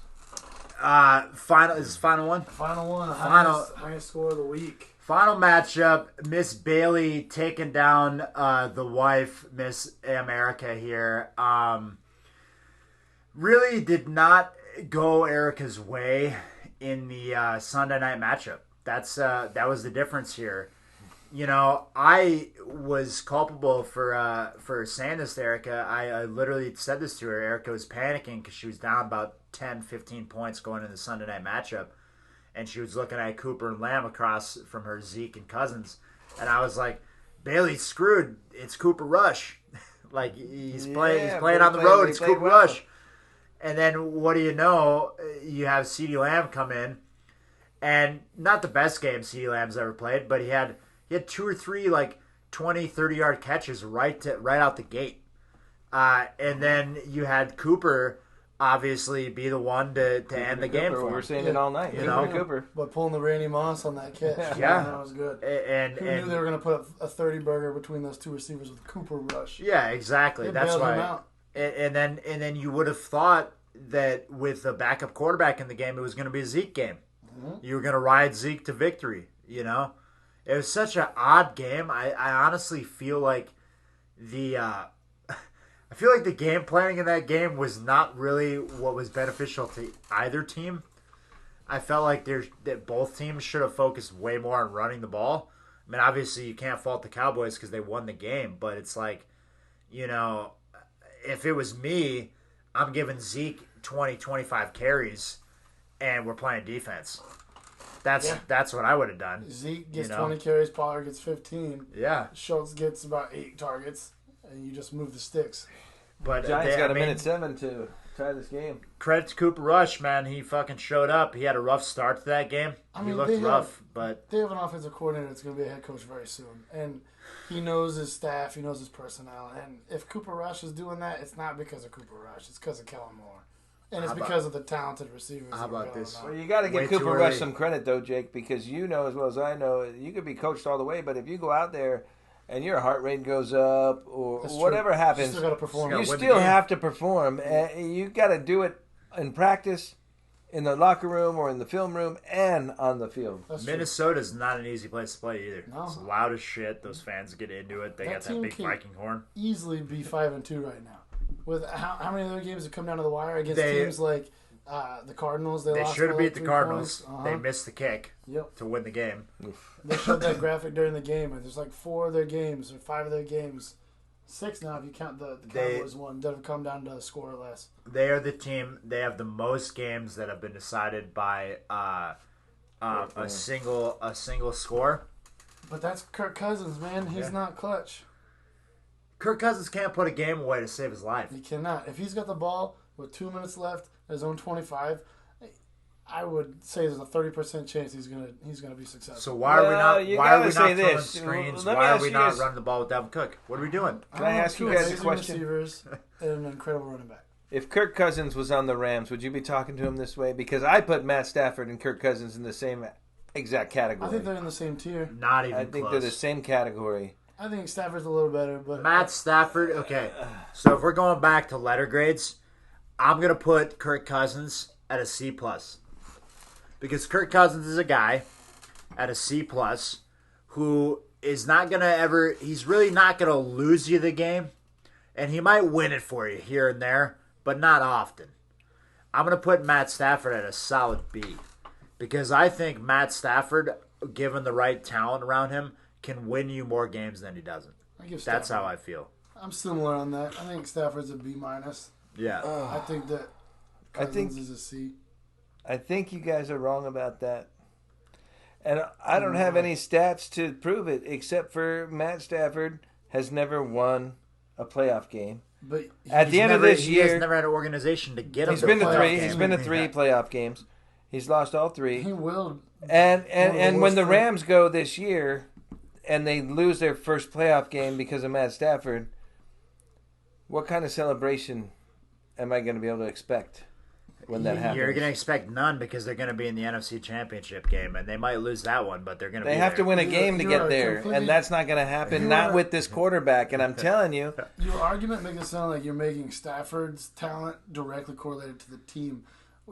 Final one. Final one. Highest score of the week. Final matchup. Miss Bailey taking down the wife, Miss America here. Really did not go Erica's way in the Sunday night matchup. That was the difference here. You know, I was culpable for saying this to Erica. I literally said this to her. Erica was panicking because she was down about 10, 15 points going into the Sunday night matchup. And she was looking at Cooper and Lamb across from her Zeke and Cousins. And I was like, Bailey's screwed. It's Cooper Rush. Like, he's playing on the road. It's Cooper Rush. And then what do you know? You have CeeDee Lamb come in. And not the best game CeeDee Lamb's ever played, but he had 2 or 3 like 20, 30-yard catches right out the gate. And then you had Cooper obviously be the one to end the game for him. We were saying it all night. You know? Cooper. But pulling the Randy Moss on that catch. Yeah. That was good. And who knew they were going to put a 30-burger between those 2 receivers with Cooper Rush? Yeah, exactly. That's bailed why. him out. And then you would have thought that with a backup quarterback in the game, it was going to be a Zeke game. Mm-hmm. You were going to ride Zeke to victory, you know? It was such an odd game. I honestly feel like the game planning in that game was not really what was beneficial to either team. I felt like that both teams should have focused way more on running the ball. I mean, obviously you can't fault the Cowboys because they won the game, but it's like, you know, if it was me, I'm giving Zeke 20, 25 carries, and we're playing defense. That's what I would have done. Zeke gets 20 carries, Pollard gets 15. Yeah. Schultz gets about 8 targets. and you just move the sticks. But Giants got a minute 7 to try this game. Credit to Cooper Rush, man. He fucking showed up. He had a rough start to that game. He looked rough, but they have an offensive coordinator that's going to be a head coach very soon, and he knows his staff, he knows his personnel, and if Cooper Rush is doing that, it's not because of Cooper Rush, it's because of Kellen Moore, and it's because of the talented receivers. How about this? Well, you got to give Cooper Rush some credit, though, Jake, because you know as well as I know, you could be coached all the way, but if you go out there and your heart rate goes up or whatever happens, you still got to perform. You still have to perform. You got to do it in practice, in the locker room or in the film room, and on the field. Minnesota's not an easy place to play either. No. It's loud as shit. Those fans get into it. They got that big Viking horn. Easily be 5-2 right now. With how many other games have come down to the wire against teams like the Cardinals? They should have beat the Cardinals. They missed the kick to win the game. They showed that graphic during the game, and there's like 4 of their games or 5 of their games. 6 now if you count the Cowboys one that have come down to scoreless. They are the team. They have the most games that have been decided by a single score. But that's Kirk Cousins, man. He's not clutch. Kirk Cousins can't put a game away to save his life. He cannot. If he's got the ball with 2 minutes left, his own 25, I would say there's a 30% chance he's gonna be successful. So why are we not throwing screens? Why are we not running the ball with Dalvin Cook? What are we doing? Can I ask you guys a question? Receivers and an incredible running back. If Kirk Cousins was on the Rams, would you be talking to him this way? Because I put Matt Stafford and Kirk Cousins in the same exact category. I think they're in the same tier. Not even close. I think they're the same category. I think Stafford's a little better, but Matt Stafford. Okay, so if we're going back to letter grades, I'm gonna put Kirk Cousins at a C+. Because Kirk Cousins is a guy at a C+, who is not going to ever... He's really not going to lose you the game. And he might win it for you here and there, but not often. I'm going to put Matt Stafford at a solid B. Because I think Matt Stafford, given the right talent around him, can win you more games than he doesn't. That's how I feel. I'm similar on that. I think Stafford's a B-. Yeah. I think that Cousins is a C. I think you guys are wrong about that. And I don't have any stats to prove it, except for Matt Stafford has never won a playoff game. But at the end of this year, he has never had an organization to get him. He's been to 3. He's been to 3 playoff games. He's lost all 3. He will. And when the Rams go this year, and they lose their first playoff game because of Matt Stafford, what kind of celebration am I going to be able to expect when that happens? You're going to expect none because they're going to be in the NFC Championship game, and they might lose that one, but they're going to. They have to win a game to get there, and that's not going to happen. Not with this quarterback, and I'm telling you. Your argument makes it sound like you're making Stafford's talent directly correlated to the team.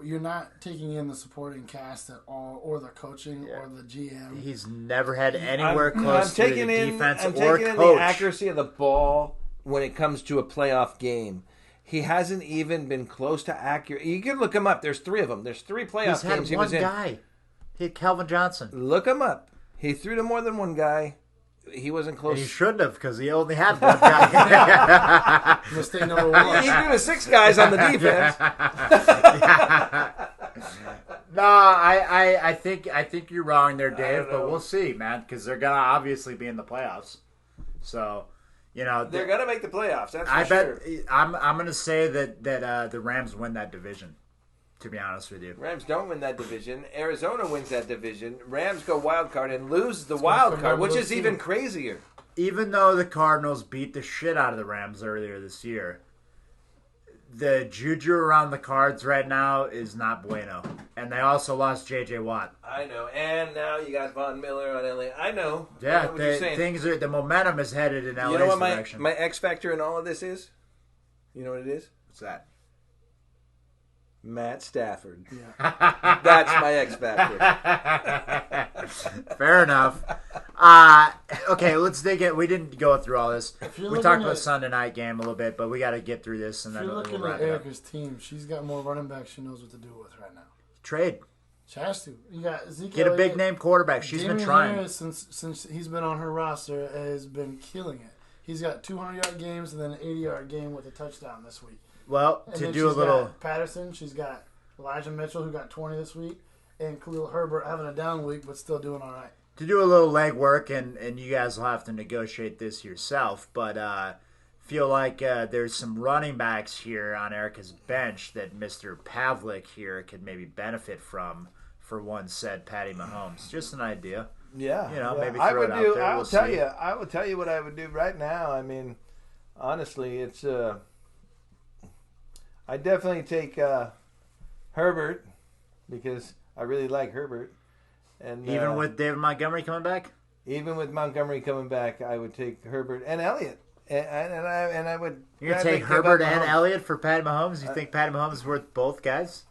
You're not taking in the supporting cast at all, or the coaching, or the GM. He's never had anywhere close to the defense or coach. I'm taking in the accuracy of the ball when it comes to a playoff game. He hasn't even been close to accurate. You can look him up. There's 3 of them. There's 3 playoff games he was in. He's had one guy. He had Calvin Johnson. Look him up. He threw to more than one guy. He wasn't close. And he shouldn't have because he only had one guy. Mistake number 1. He threw to 6 guys on the defense. No, I think you're wrong there, Dave. But we'll see, man, because they're gonna obviously be in the playoffs. So, you know, they're gonna make the playoffs. That's for sure. I'm gonna say that the Rams win that division. To be honest with you, Rams don't win that division. Arizona wins that division. Rams go wild card and lose the wild card, which is even crazier. Even though the Cardinals beat the shit out of the Rams earlier this year, the juju around the Cards right now is not bueno. And they also lost J.J. Watt. I know. And now you got Von Miller on LA. I know. Yeah, I know what you're saying. The momentum is headed in LA's You know what direction. my X factor in all of this is? You know what it is? What's that? Matt Stafford. Yeah. That's my X factor. Fair enough. Okay, let's dig it. We didn't go through all this. We talked about Sunday night game a little bit, but we got to get through this. And if then you're looking we'll at Erica's team, she's got more running backs she knows what to do with right now. Trade. She has to. You got Zeke Get a big name quarterback. She's Damian been trying. Harris, since he's been on her roster, has been killing it. He's got 200-yard games and then an 80-yard game with a touchdown this week. Well, and to do a little Patterson, she's got Elijah Mitchell, who got 20 this week, and Khalil Herbert having a down week but still doing all right. To do a little legwork, and you guys will have to negotiate this yourself, but feel like there's some running backs here on Erica's bench that Mr. Pavlik here could maybe benefit from for one said Patty Mahomes. Just an idea. Yeah. Maybe I throw would it out do. there. I We'll will tell see. you. I will tell you what I would do right now. I mean, honestly, it's. I definitely take Herbert because I really like Herbert, and Even with David Montgomery coming back. even with Montgomery coming back, I would take Herbert and Elliott, and I would. You're gonna gladly take give up Herbert and Mahomes. Elliott for Patty Mahomes? You think Patty Mahomes is worth both guys?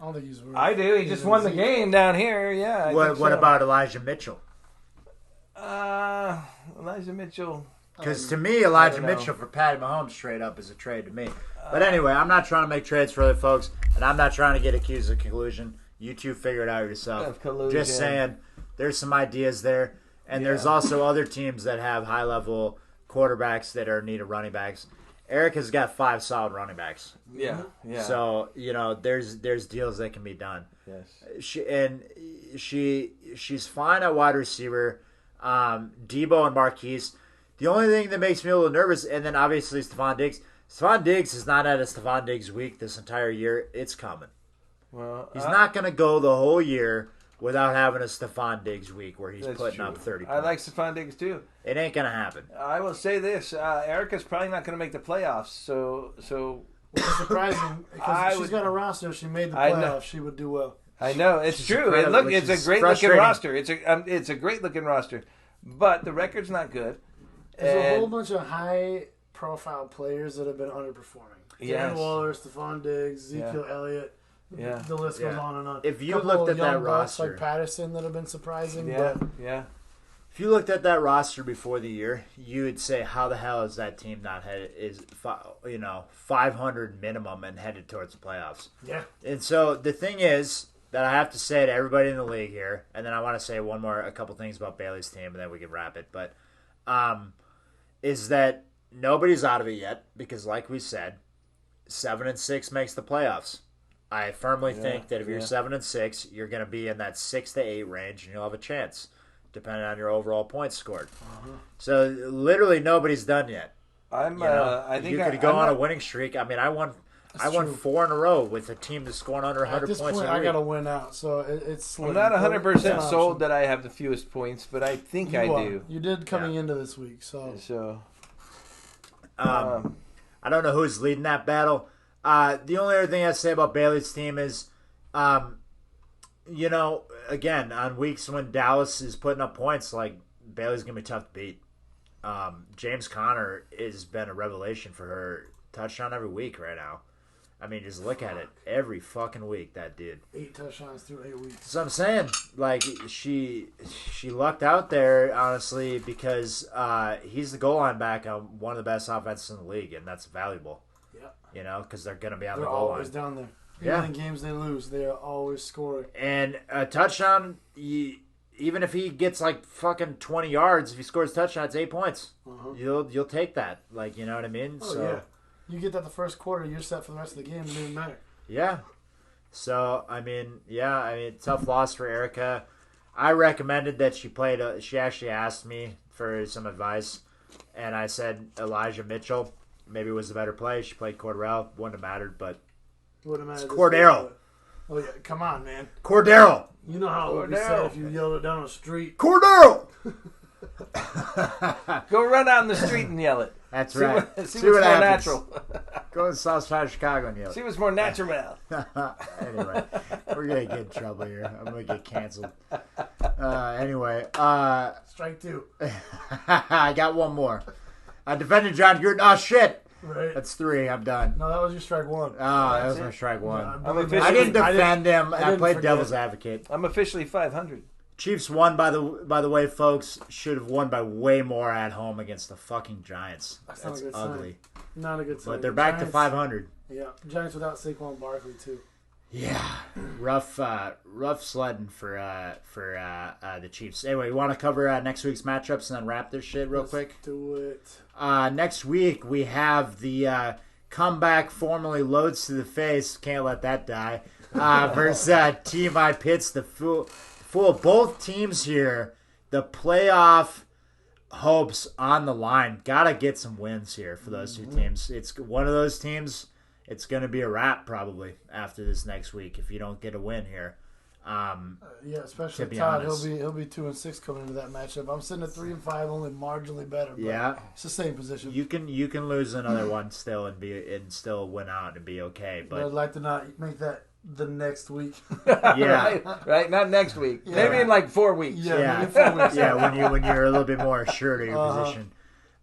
I don't think he's worth I do. He just won the game down here. Yeah. I think What so. about Elijah Mitchell? Elijah Mitchell? Because to me, Elijah don't know. Mitchell for Patty Mahomes straight up is a trade to me. But anyway, I'm not trying to make trades for other folks, and I'm not trying to get accused of collusion. You two figure it out yourself. Of collusion. Just saying, there's some ideas there, and there's also other teams that have high-level quarterbacks that are in need of running backs. Eric has got 5 solid running backs. Yeah. Yeah. So, there's deals that can be done. Yes. She's fine at wide receiver. Debo and Marquise. The only thing that makes me a little nervous, and then obviously Stephon Diggs. Stephon Diggs is not at a Stephon Diggs week this entire year. It's coming. Well, He's not going to go the whole year without having a Stephon Diggs week where he's putting true. up 30 I points. like Stephon Diggs too. It ain't going to happen. I will say this: Erica's probably not going to make the playoffs. So Which is surprising because she's got a roster. If she made the I know. playoffs, she would do well. I know it's true. incredible, It's which a is great looking frustrating. roster. It's a great looking roster, but the record's not good. There's a whole And- bunch of high-profile players that have been underperforming. Yes. Dan Waller, Stephon Diggs, Ezekiel Elliott. Yeah. The list goes Yeah. on and on. If you Couple looked of at that young bucks roster- like Patterson that have been surprising, Yeah, but yeah. If you looked at that roster before the year, you would say, "How the hell is that team not headed? 500 minimum and headed towards the playoffs?" yeah, And so the thing is that I have to say to everybody in the league here, and then I want to say a couple things about Bailey's team, and then we can wrap it. But is that nobody's out of it yet because, like we said, 7-6 makes the playoffs. I firmly think that if you're 7-6, you're going to be in that 6 to 8 range, and you'll have a chance, depending on your overall points scored. So literally nobody's done yet. I think you could go on a winning streak. I mean, I won true. 4 in a row with a team that's scoring under 100 at this points point a I week. got to win out. So it's. I'm not 100% sold that I have the fewest points, but I think I are. do. You did coming into this week, so So I don't know who's leading that battle. The only other thing I'd say about Bailey's team is, again, on weeks when Dallas is putting up points, like Bailey's going to be tough to beat. James Conner has been a revelation for her. Touchdown every week right now. I mean, just look at it. Every fucking week, that dude. 8 touchdowns through 8 weeks. So I'm saying, like, she lucked out there, honestly, because he's the goal line back on one of the best offenses in the league, and that's valuable. Yeah. Because they're going to be on They're the goal always line. down there. Yeah. Even in games they lose, they are always scoring. And a touchdown, even if he gets like fucking 20 yards, if he scores a touchdown, it's 8 points. You'll take that. Like, you know what I mean? Oh, yeah. You get that the first quarter, you're set for the rest of the game. It doesn't even matter. Yeah. So, tough loss for Erica. I recommended that she played. She actually asked me for some advice, and I said Elijah Mitchell maybe was the better play. She played Cordero. Wouldn't have mattered, but Would have mattered. it's Cordero. Oh, yeah. Come on, man. Cordero. You know how it would be said if you yelled it down the street. Cordero. go run out in the street and yell it. That's See right. What, See what's what more happens. natural. Go to the south side of Chicago and yell. See what's more natural. Anyway, we're going to get in trouble here. I'm going to get canceled. Anyway, Strike 2. I got one more. Defending John Gruden. Oh, shit. Right. That's 3. I'm done. No, that was your strike 1. Oh, that was my strike 1. I'm I officially, didn't defend him. I didn't played forget. devil's advocate. I'm officially 500. Chiefs won, by the way, folks. Should have won by way more at home against the fucking Giants. That's not a good ugly. sign. Not a good sign. But they're back to Giants- 500. Yeah. Giants without Saquon Barkley, too. Yeah, rough sledding for the Chiefs. Anyway, you want to cover next week's matchups and then wrap this shit real quick? Do it. Next week we have the comeback formerly loads to the face. Can't let that die. Versus Team I Pits, the fool. Both teams here, the playoff hopes on the line. Gotta get some wins here for those two teams. It's one of those teams. It's going to be a wrap probably after this next week if you don't get a win here. Yeah, especially Todd. He'll be 2-6 coming into that matchup. I'm sitting at 3-5, only marginally better. But yeah, it's the same position. You can lose another one still and still win out and be okay. But I'd like to not make that the next week. Yeah, right. Not next week. Yeah. Maybe in like 4 weeks. Yeah, maybe 4 weeks. Yeah, when you're a little bit more assured of your position.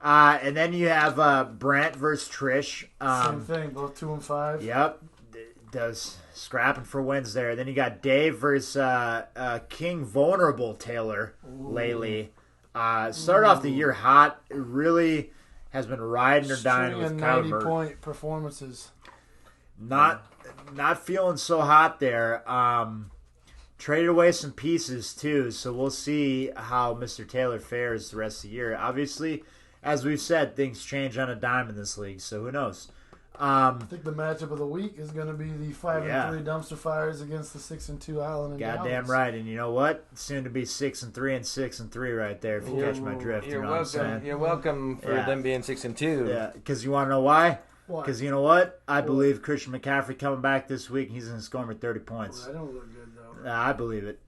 And then you have Brent versus Trish. Same thing, both 2-5. Yep, does scrapping for wins there. Then you got Dave versus King Vulnerable Taylor lately. Started off the year hot. It really has been riding or dying with 90-point performances. Not feeling so hot there. Traded away some pieces too, so we'll see how Mr. Taylor fares the rest of the year. Obviously, as we've said, things change on a dime in this league, so who knows? I think the matchup of the week is going to be the 5-3 Dumpster Fires against the 6-2 Allen and Goddamn Dallas. right, and you know what? Soon to be 6-3 and 6-3 right there. If you catch my drift, You're you know what I'm welcome. saying? You're welcome for them being 6-2. Yeah, because you want to know why? Why? Because you know what? I believe Christian McCaffrey coming back this week, he's going to score me 30 points. Well, that don't look good though. I believe it.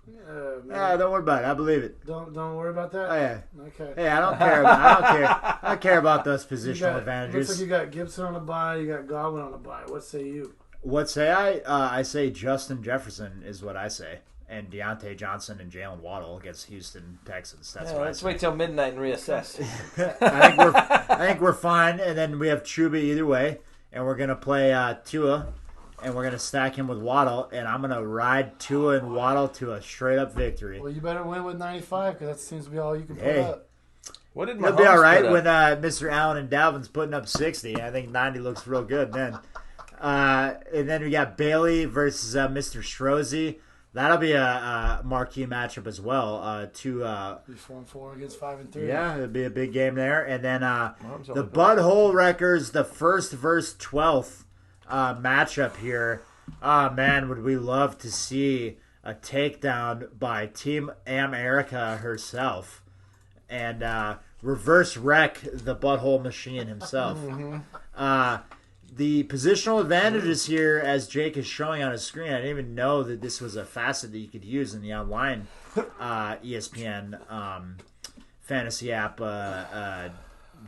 Man. Don't worry about it. I believe it. Don't worry about that. Oh, yeah. Okay. Hey, I don't care. I don't care about those positional advantages. Looks like you got Gibson on the bye. You got Godwin on the bye. What say you? What say I? I say Justin Jefferson is what I say, and Deontay Johnson and Jalen Waddle against Houston Texans. That's what I let's say. wait till midnight and reassess. I think we're fine, and then we have Chuba either way, and we're gonna play Tua, and we're gonna stack him with Waddle, and I'm gonna ride Tua and Waddle to a straight up victory. Well, you better win with 95 because that seems to be all you can put up. What did He'll Mahomes be all right put when up? Mr. Allen and Dalvin's putting up 60. I think 90 looks real good then. And then we got Bailey versus Mr. Strozzi. That'll be a marquee matchup as well. He's 4-4 against 5-3. Yeah, it'll be a big game there. And then the Butthole Wreckers, the first versus 12th matchup here. Man, would we love to see a takedown by Team America herself and reverse wreck the Butthole Machine himself. The positional advantages here, as Jake is showing on his screen, I didn't even know that this was a facet that you could use in the online ESPN fantasy app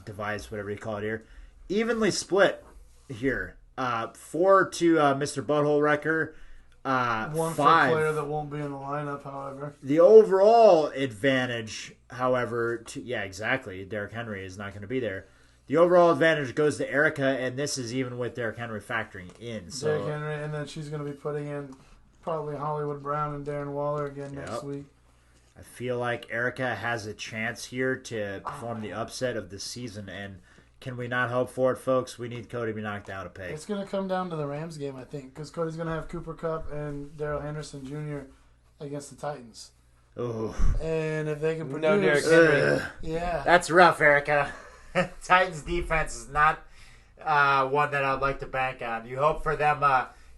device, whatever you call it here. Evenly split here. 4 to Mr. Butthole Wrecker. One 5. for a player that won't be in the lineup, however. The overall advantage, however, exactly. Derrick Henry is not going to be there. The overall advantage goes to Erica, and this is even with Derrick Henry factoring in. So Derrick Henry, and then she's going to be putting in probably Hollywood Brown and Darren Waller again next week. I feel like Erica has a chance here to perform the upset of the season, and can we not hope for it, folks? We need Cody to be knocked out of pay. It's going to come down to the Rams game, I think, because Cody's going to have Cooper Kupp and Darrell Henderson Jr. against the Titans. Ooh. And if they can produce... No Derrick Henry. Yeah. That's rough, Erica. Titans defense is not one that I'd like to bank on. You hope for them.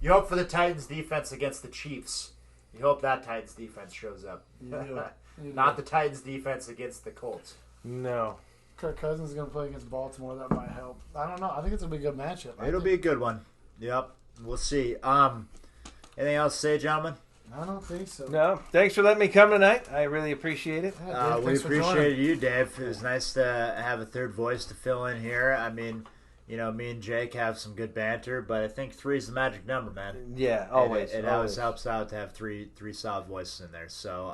You hope for the Titans defense against the Chiefs. You hope that Titans defense shows up. Not the Titans defense against the Colts. No. Kirk Cousins is going to play against Baltimore. That might help. I don't know. I think it's going to be a good matchup. It'll be a good one. Yep. We'll see. Anything else to say, gentlemen? I don't think so. No. Thanks for letting me come tonight. I really appreciate it. Yeah, Dave, We thanks for joining. appreciate you, Dave. It was nice to have a third voice to fill in here. I mean, me and Jake have some good banter, but I think 3 is the magic number, man. Yeah, always. It always helps out to have three solid voices in there. So,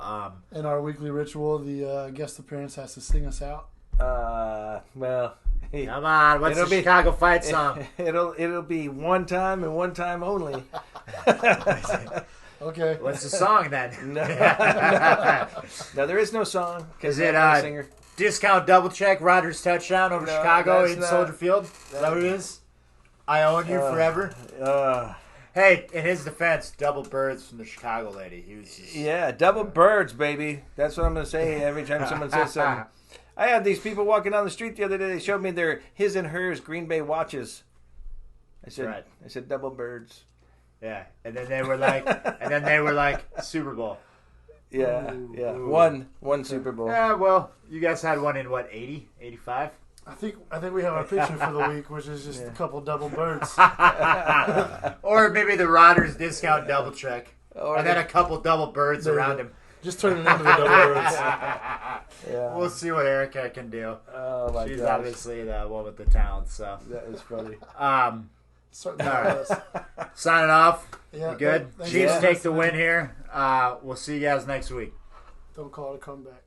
In our weekly ritual, the guest appearance has to sing us out. Well, come on, what's the Chicago fight song? It'll be one time and one time only. Okay. What's the song then? No, there is no song. Is it no singer? Discount double check Rodgers touchdown over Chicago in not- Soldier Field? Is that what it is? I own you forever. Hey, in his defense, double birds from the Chicago lady. He was just... Yeah, double birds, baby. That's what I'm going to say every time someone says something. I had these people walking down the street the other day. They showed me their his and hers Green Bay watches. I said double birds. Yeah, and then they were like, Super Bowl. Yeah, Ooh. yeah. Ooh. One Super Bowl. Yeah, well, you guys had one in what, 80, 85? I think we have our picture for the week, which is just a couple double birds. Or maybe the Rodgers discount double check. Or And then a couple double birds There you around go. him. Just turn it into the double birds. Yeah. We'll see what Erica can do. Oh my She's gosh. obviously the one with the talent, so. That is funny. Certainly All right. does. Signing off. Yeah, You good? thanks Chiefs for take the listening. win here. We'll see you guys next week. Don't call it a comeback.